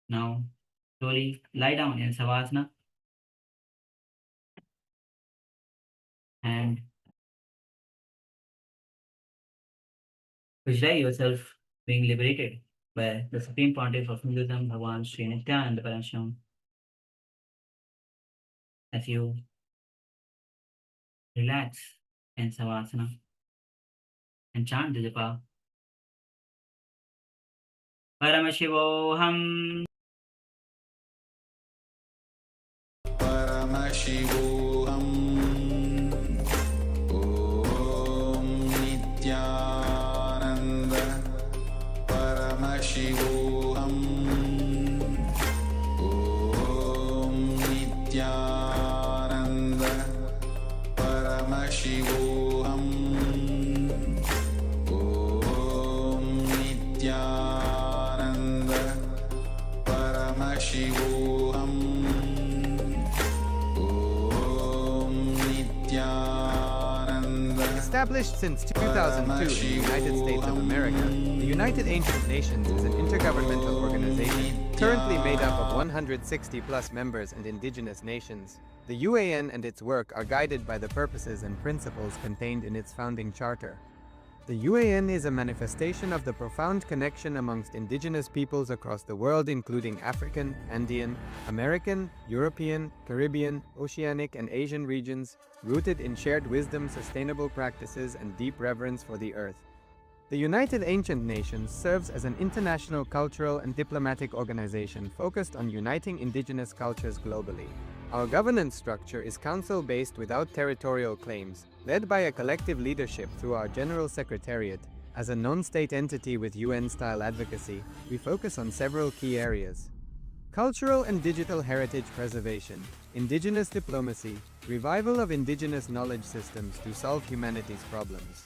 S3: Now slowly lie down in Savasana and visualize yourself being liberated by the Supreme Pontiff of Hinduism, Bhagavan Sri Nithyananda Paramashivam. As you relax in Savasana and chant the japa Paramashivoham.
S4: Paramashivoham Om Nithyananda Paramashivoham Om Nithyananda Paramashivoham Nithyananda Paramashivam Om Nithyananda.
S5: Established since 2002 in the United States of America, the United Ancient Nations is an intergovernmental organization currently made up of 160 plus members and indigenous nations. The UAN and its work are guided by the purposes and principles contained in its founding charter. The UAN is a manifestation of the profound connection amongst indigenous peoples across the world, including African, Andean, American, European, Caribbean, Oceanic, and Asian regions, rooted in shared wisdom, sustainable practices, and deep reverence for the earth. The United Ancient Nations serves as an international cultural and diplomatic organization focused on uniting indigenous cultures globally. Our governance structure is council-based without territorial claims, led by a collective leadership through our General Secretariat. As a non-state entity with UN-style advocacy, we focus on several key areas: cultural and digital heritage preservation, indigenous diplomacy, revival of indigenous knowledge systems to solve humanity's problems,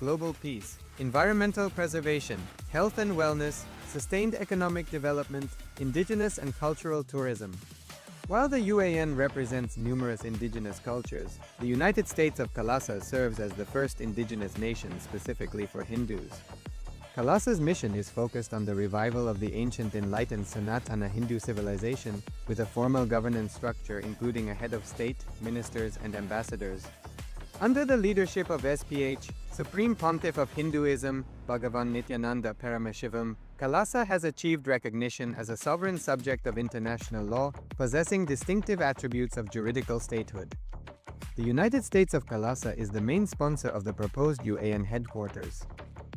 S5: global peace, environmental preservation, health and wellness, sustained economic development, indigenous and cultural tourism. While the UAN represents numerous indigenous cultures, the United States of Kailasa serves as the first indigenous nation specifically for Hindus. Kailasa's mission is focused on the revival of the ancient enlightened Sanatana Hindu civilization with a formal governance structure including a head of state, ministers, and ambassadors. Under the leadership of SPH, Supreme Pontiff of Hinduism, Bhagavan Nithyananda Paramashivam, Kailasa has achieved recognition as a sovereign subject of international law, possessing distinctive attributes of juridical statehood. The United States of Kailasa is the main sponsor of the proposed UAN headquarters.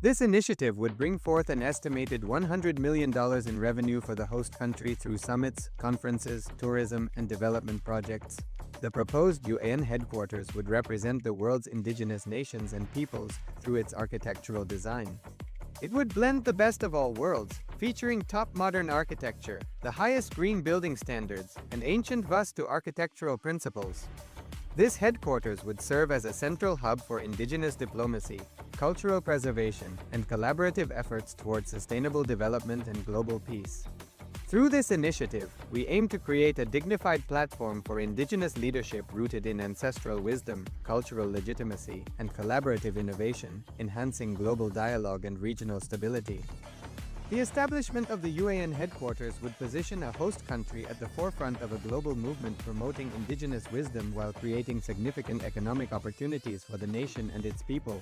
S5: This initiative would bring forth an estimated $100 million in revenue for the host country through summits, conferences, tourism, and development projects. The proposed UAN headquarters would represent the world's indigenous nations and peoples through its architectural design. It would blend the best of all worlds, featuring top modern architecture, the highest green building standards, and ancient Vastu architectural principles. This headquarters would serve as a central hub for indigenous diplomacy, cultural preservation, and collaborative efforts towards sustainable development and global peace. Through this initiative, we aim to create a dignified platform for indigenous leadership rooted in ancestral wisdom, cultural legitimacy, and collaborative innovation, enhancing global dialogue and regional stability. The establishment of the UAN headquarters would position a host country at the forefront of a global movement promoting indigenous wisdom while creating significant economic opportunities for the nation and its people.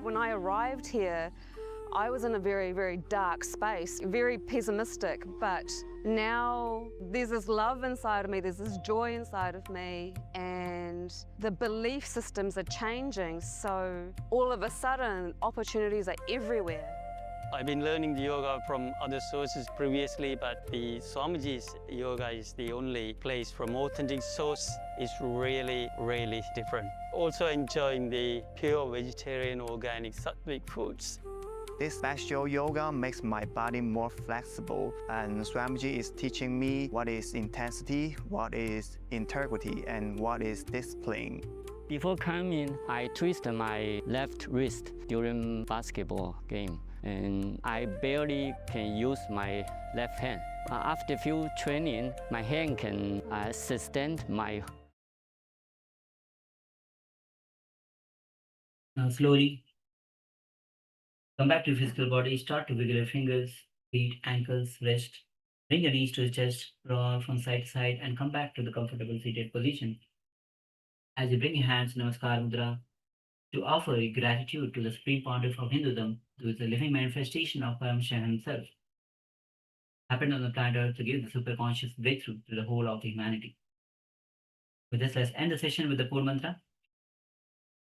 S6: When I arrived here, I was in a very, very dark space, very pessimistic, but now there's this love inside of me, there's this joy inside of me, and the belief systems are changing, so all of a sudden, opportunities are everywhere.
S7: I've been learning the yoga from other sources previously, but the Swamiji's yoga is the only place from authentic source. It's really, really different. Also enjoying the pure vegetarian, organic, sattvic foods.
S8: This special yoga makes my body more flexible, and Swamiji is teaching me what is intensity, what is integrity, and what is discipline.
S9: Before coming, I twisted my left wrist during basketball game, and I barely can use my left hand. After few training, my hand can sustain my.
S3: Now slowly come back to your physical body. Start to wiggle your fingers, feet, ankles, wrist. Bring your knees to the chest, roll from side to side, and come back to the comfortable seated position. As you bring your hands to Namaskara Mudra, to offer gratitude to the Supreme Pontiff of Hinduism, who is the living manifestation of Paramashiva himself, happened on the planet Earth to give the superconscious breakthrough to the whole of humanity. With this, let's end the session with the Pur Mantra.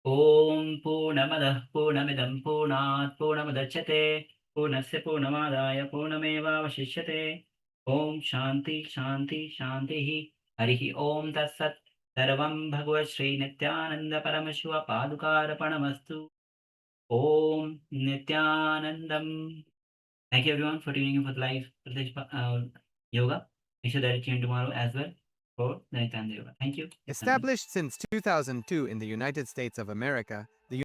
S3: Om Purnamada Purnamidam Purnat Purnamadachyate Purnasya Purnamadaya Purnameva Vashishyate Om Shanti Shanti Shantihi Harihi Om Tatsat Sarvam Bhagavad Shri Nithyananda Paramashiva Padukara Panamastu Om Nithyanandam Thank you everyone for tuning in for the live yoga. Make sure that you tune tomorrow as well for the Nithyananda Yoga. Thank you.
S5: Established since 2002 in the United States of America,